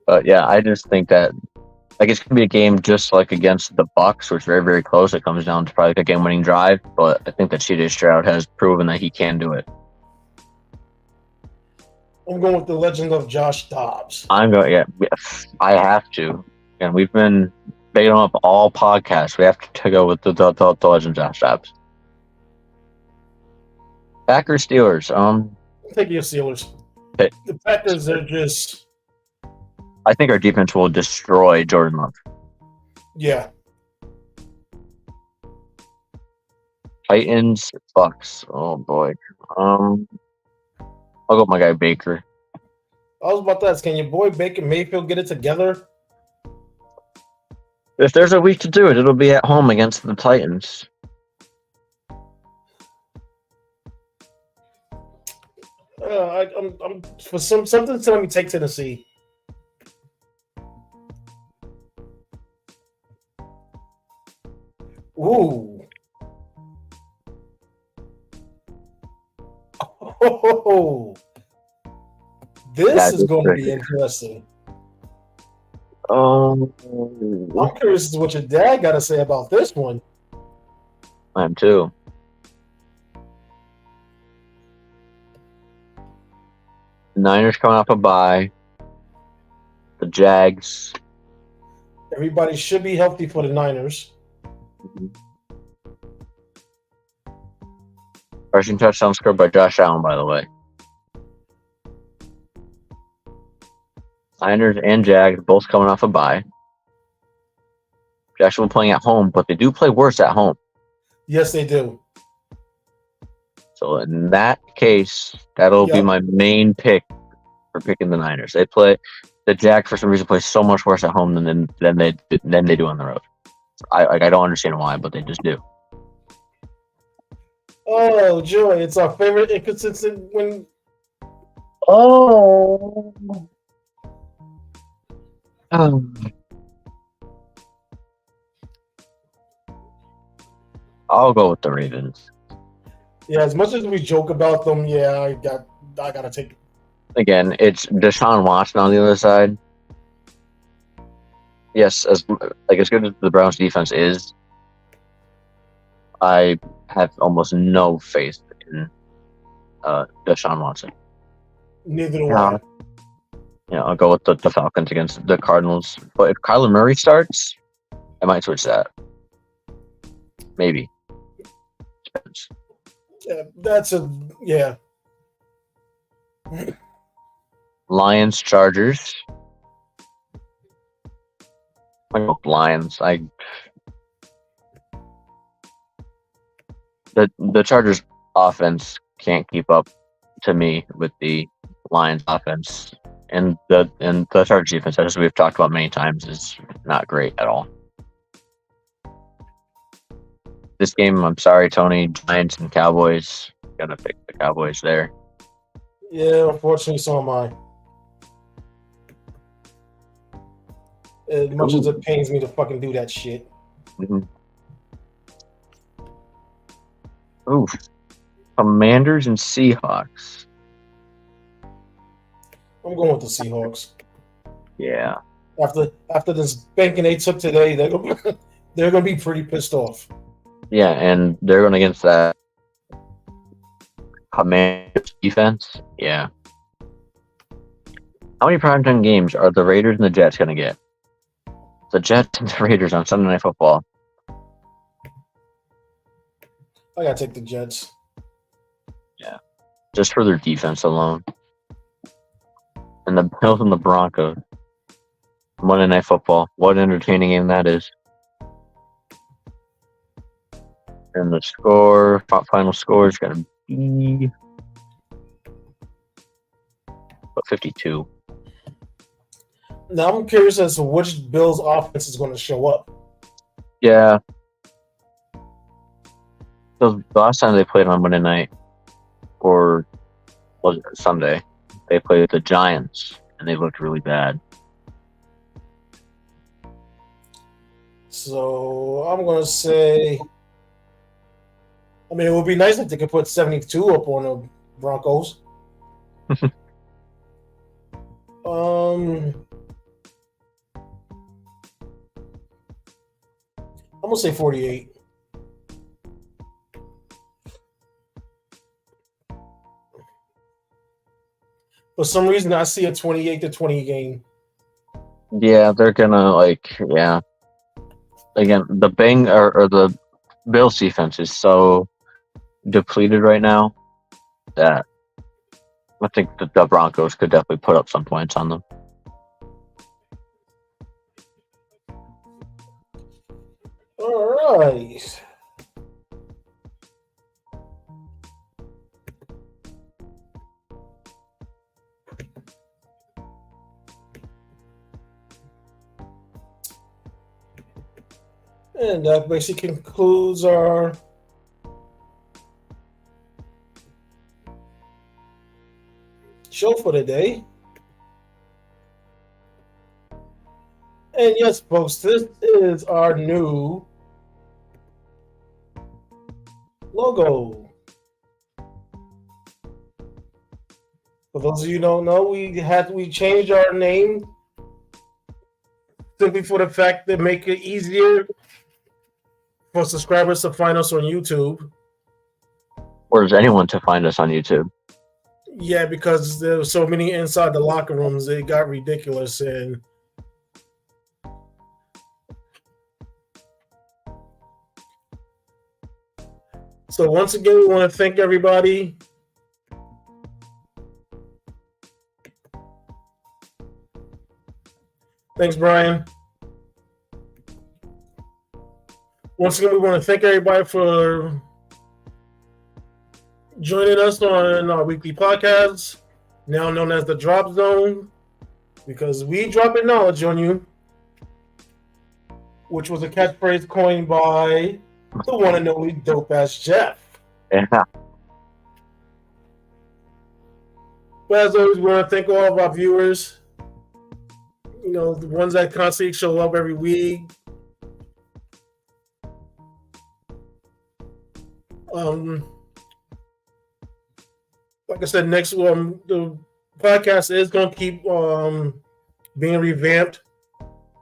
But yeah, I just think that it's going to be a game just like against the Bucs, which is very, very close. It comes down to probably a game-winning drive, but I think that CJ Stroud has proven that he can do it. I'm going with the legend of Josh Dobbs. I have to. And we've been begging him up all podcasts. We have to go with the legend Josh Dobbs. Packers, Steelers. I'm taking your Steelers. Okay. The Packers are just. I think our defense will destroy Jordan Love. Yeah. Titans, Bucks. Oh boy. I'll go with my guy Baker. I was about to ask, can your boy Baker Mayfield get it together? If there's a week to do it, it'll be at home against the Titans. I'm for something telling me take Tennessee. Ooh. Oh. This is going to be interesting. I'm curious as to what your dad got to say about this one. I am too. Niners coming off a bye. The Jags. Everybody should be healthy for the Niners. Rushing touchdown scored by Josh Allen, by the way. Niners and Jags both coming off a bye. Jacksonville playing at home, but they do play worse at home. Yes, they do. So in that case, that'll be my main pick for picking the Niners. They play the Jags for some reason play so much worse at home than they do on the road. I don't understand why, but they just do. Oh, Joy, it's our favorite inconsistent when. Oh. I'll go with the Ravens. Yeah, as much as we joke about them, I gotta take it. Again, it's Deshaun Watson on the other side. Yes, as good as the Browns defense is, I have almost no faith in Deshaun Watson. Neither do I. I'll go with the Falcons against the Cardinals. But if Kyler Murray starts, I might switch that. Maybe. Depends. Yeah. Lions, Chargers. I go Lions. The Chargers offense can't keep up to me with the Lions offense, and the Chargers defense, as we've talked about many times, is not great at all. This game, I'm sorry, Tony, Giants and Cowboys. Gotta pick the Cowboys there. Yeah, unfortunately, so am I. As much as it pains me to fucking do that shit. Mm-hmm. Ooh, Commanders and Seahawks. I'm going with the Seahawks. Yeah. After this banking they took today, they're gonna be pretty pissed off. Yeah, and they're going against that Commanders defense. Yeah. How many primetime games are the Raiders and the Jets going to get? The Jets and the Raiders on Sunday Night Football. I gotta take the Jets. Yeah. Just for their defense alone. And the Bills and the Broncos. Monday Night Football. What an entertaining game that is. And the final score is going to be 52. Now I'm curious as to which Bills offense is going to show up. Yeah. So the last time they played on Monday night, or was it Sunday, they played the Giants, and they looked really bad. So I'm going to say, I mean, it would be nice if they could put 72 up on the Broncos. I'm going to say 48. For some reason, I see a 28-20 game. Yeah, they're gonna Again, the the Bills defense is so depleted right now that I think the Broncos could definitely put up some points on them. All right. And that basically concludes our show for today. And yes, folks, this is our new logo. For those of you who don't know, we changed our name simply for the fact that make it easier for subscribers to find us on YouTube. Or is anyone to find us on YouTube? Yeah, because there were so many inside the locker rooms, it got ridiculous. And so once again, we want to thank everybody. Thanks, Brian. Once again, we want to thank everybody for joining us on our weekly podcast, now known as the Drop Zone, because we dropping knowledge on you, which was a catchphrase coined by the one and only Dope Ass Jeff. Yeah. But as always, we want to thank all of our viewers. You know, the ones that constantly show up every week. Like I said, next the podcast is going to keep being revamped.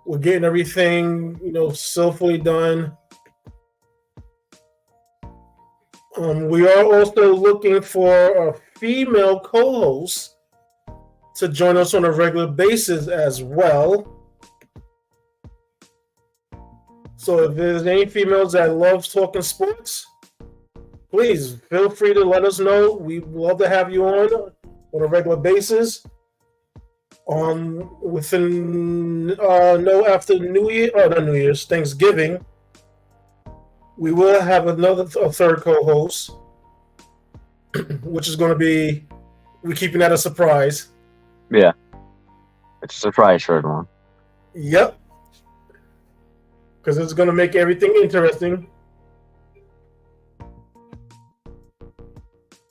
We're getting everything, skillfully done. We are also looking for a female co-host to join us on a regular basis as well. So if there's any females that love talking sports, please feel free to let us know. We'd love to have you on a regular basis. After New Year, not New Year's, Thanksgiving, we will have a third co-host, which is going to be, we're keeping that a surprise. Yeah. It's a surprise for everyone. Yep. Because it's going to make everything interesting.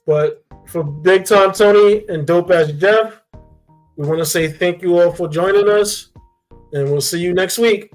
But for Big Time Tony and Dope Ass Jeff, we want to say thank you all for joining us, and we'll see you next week.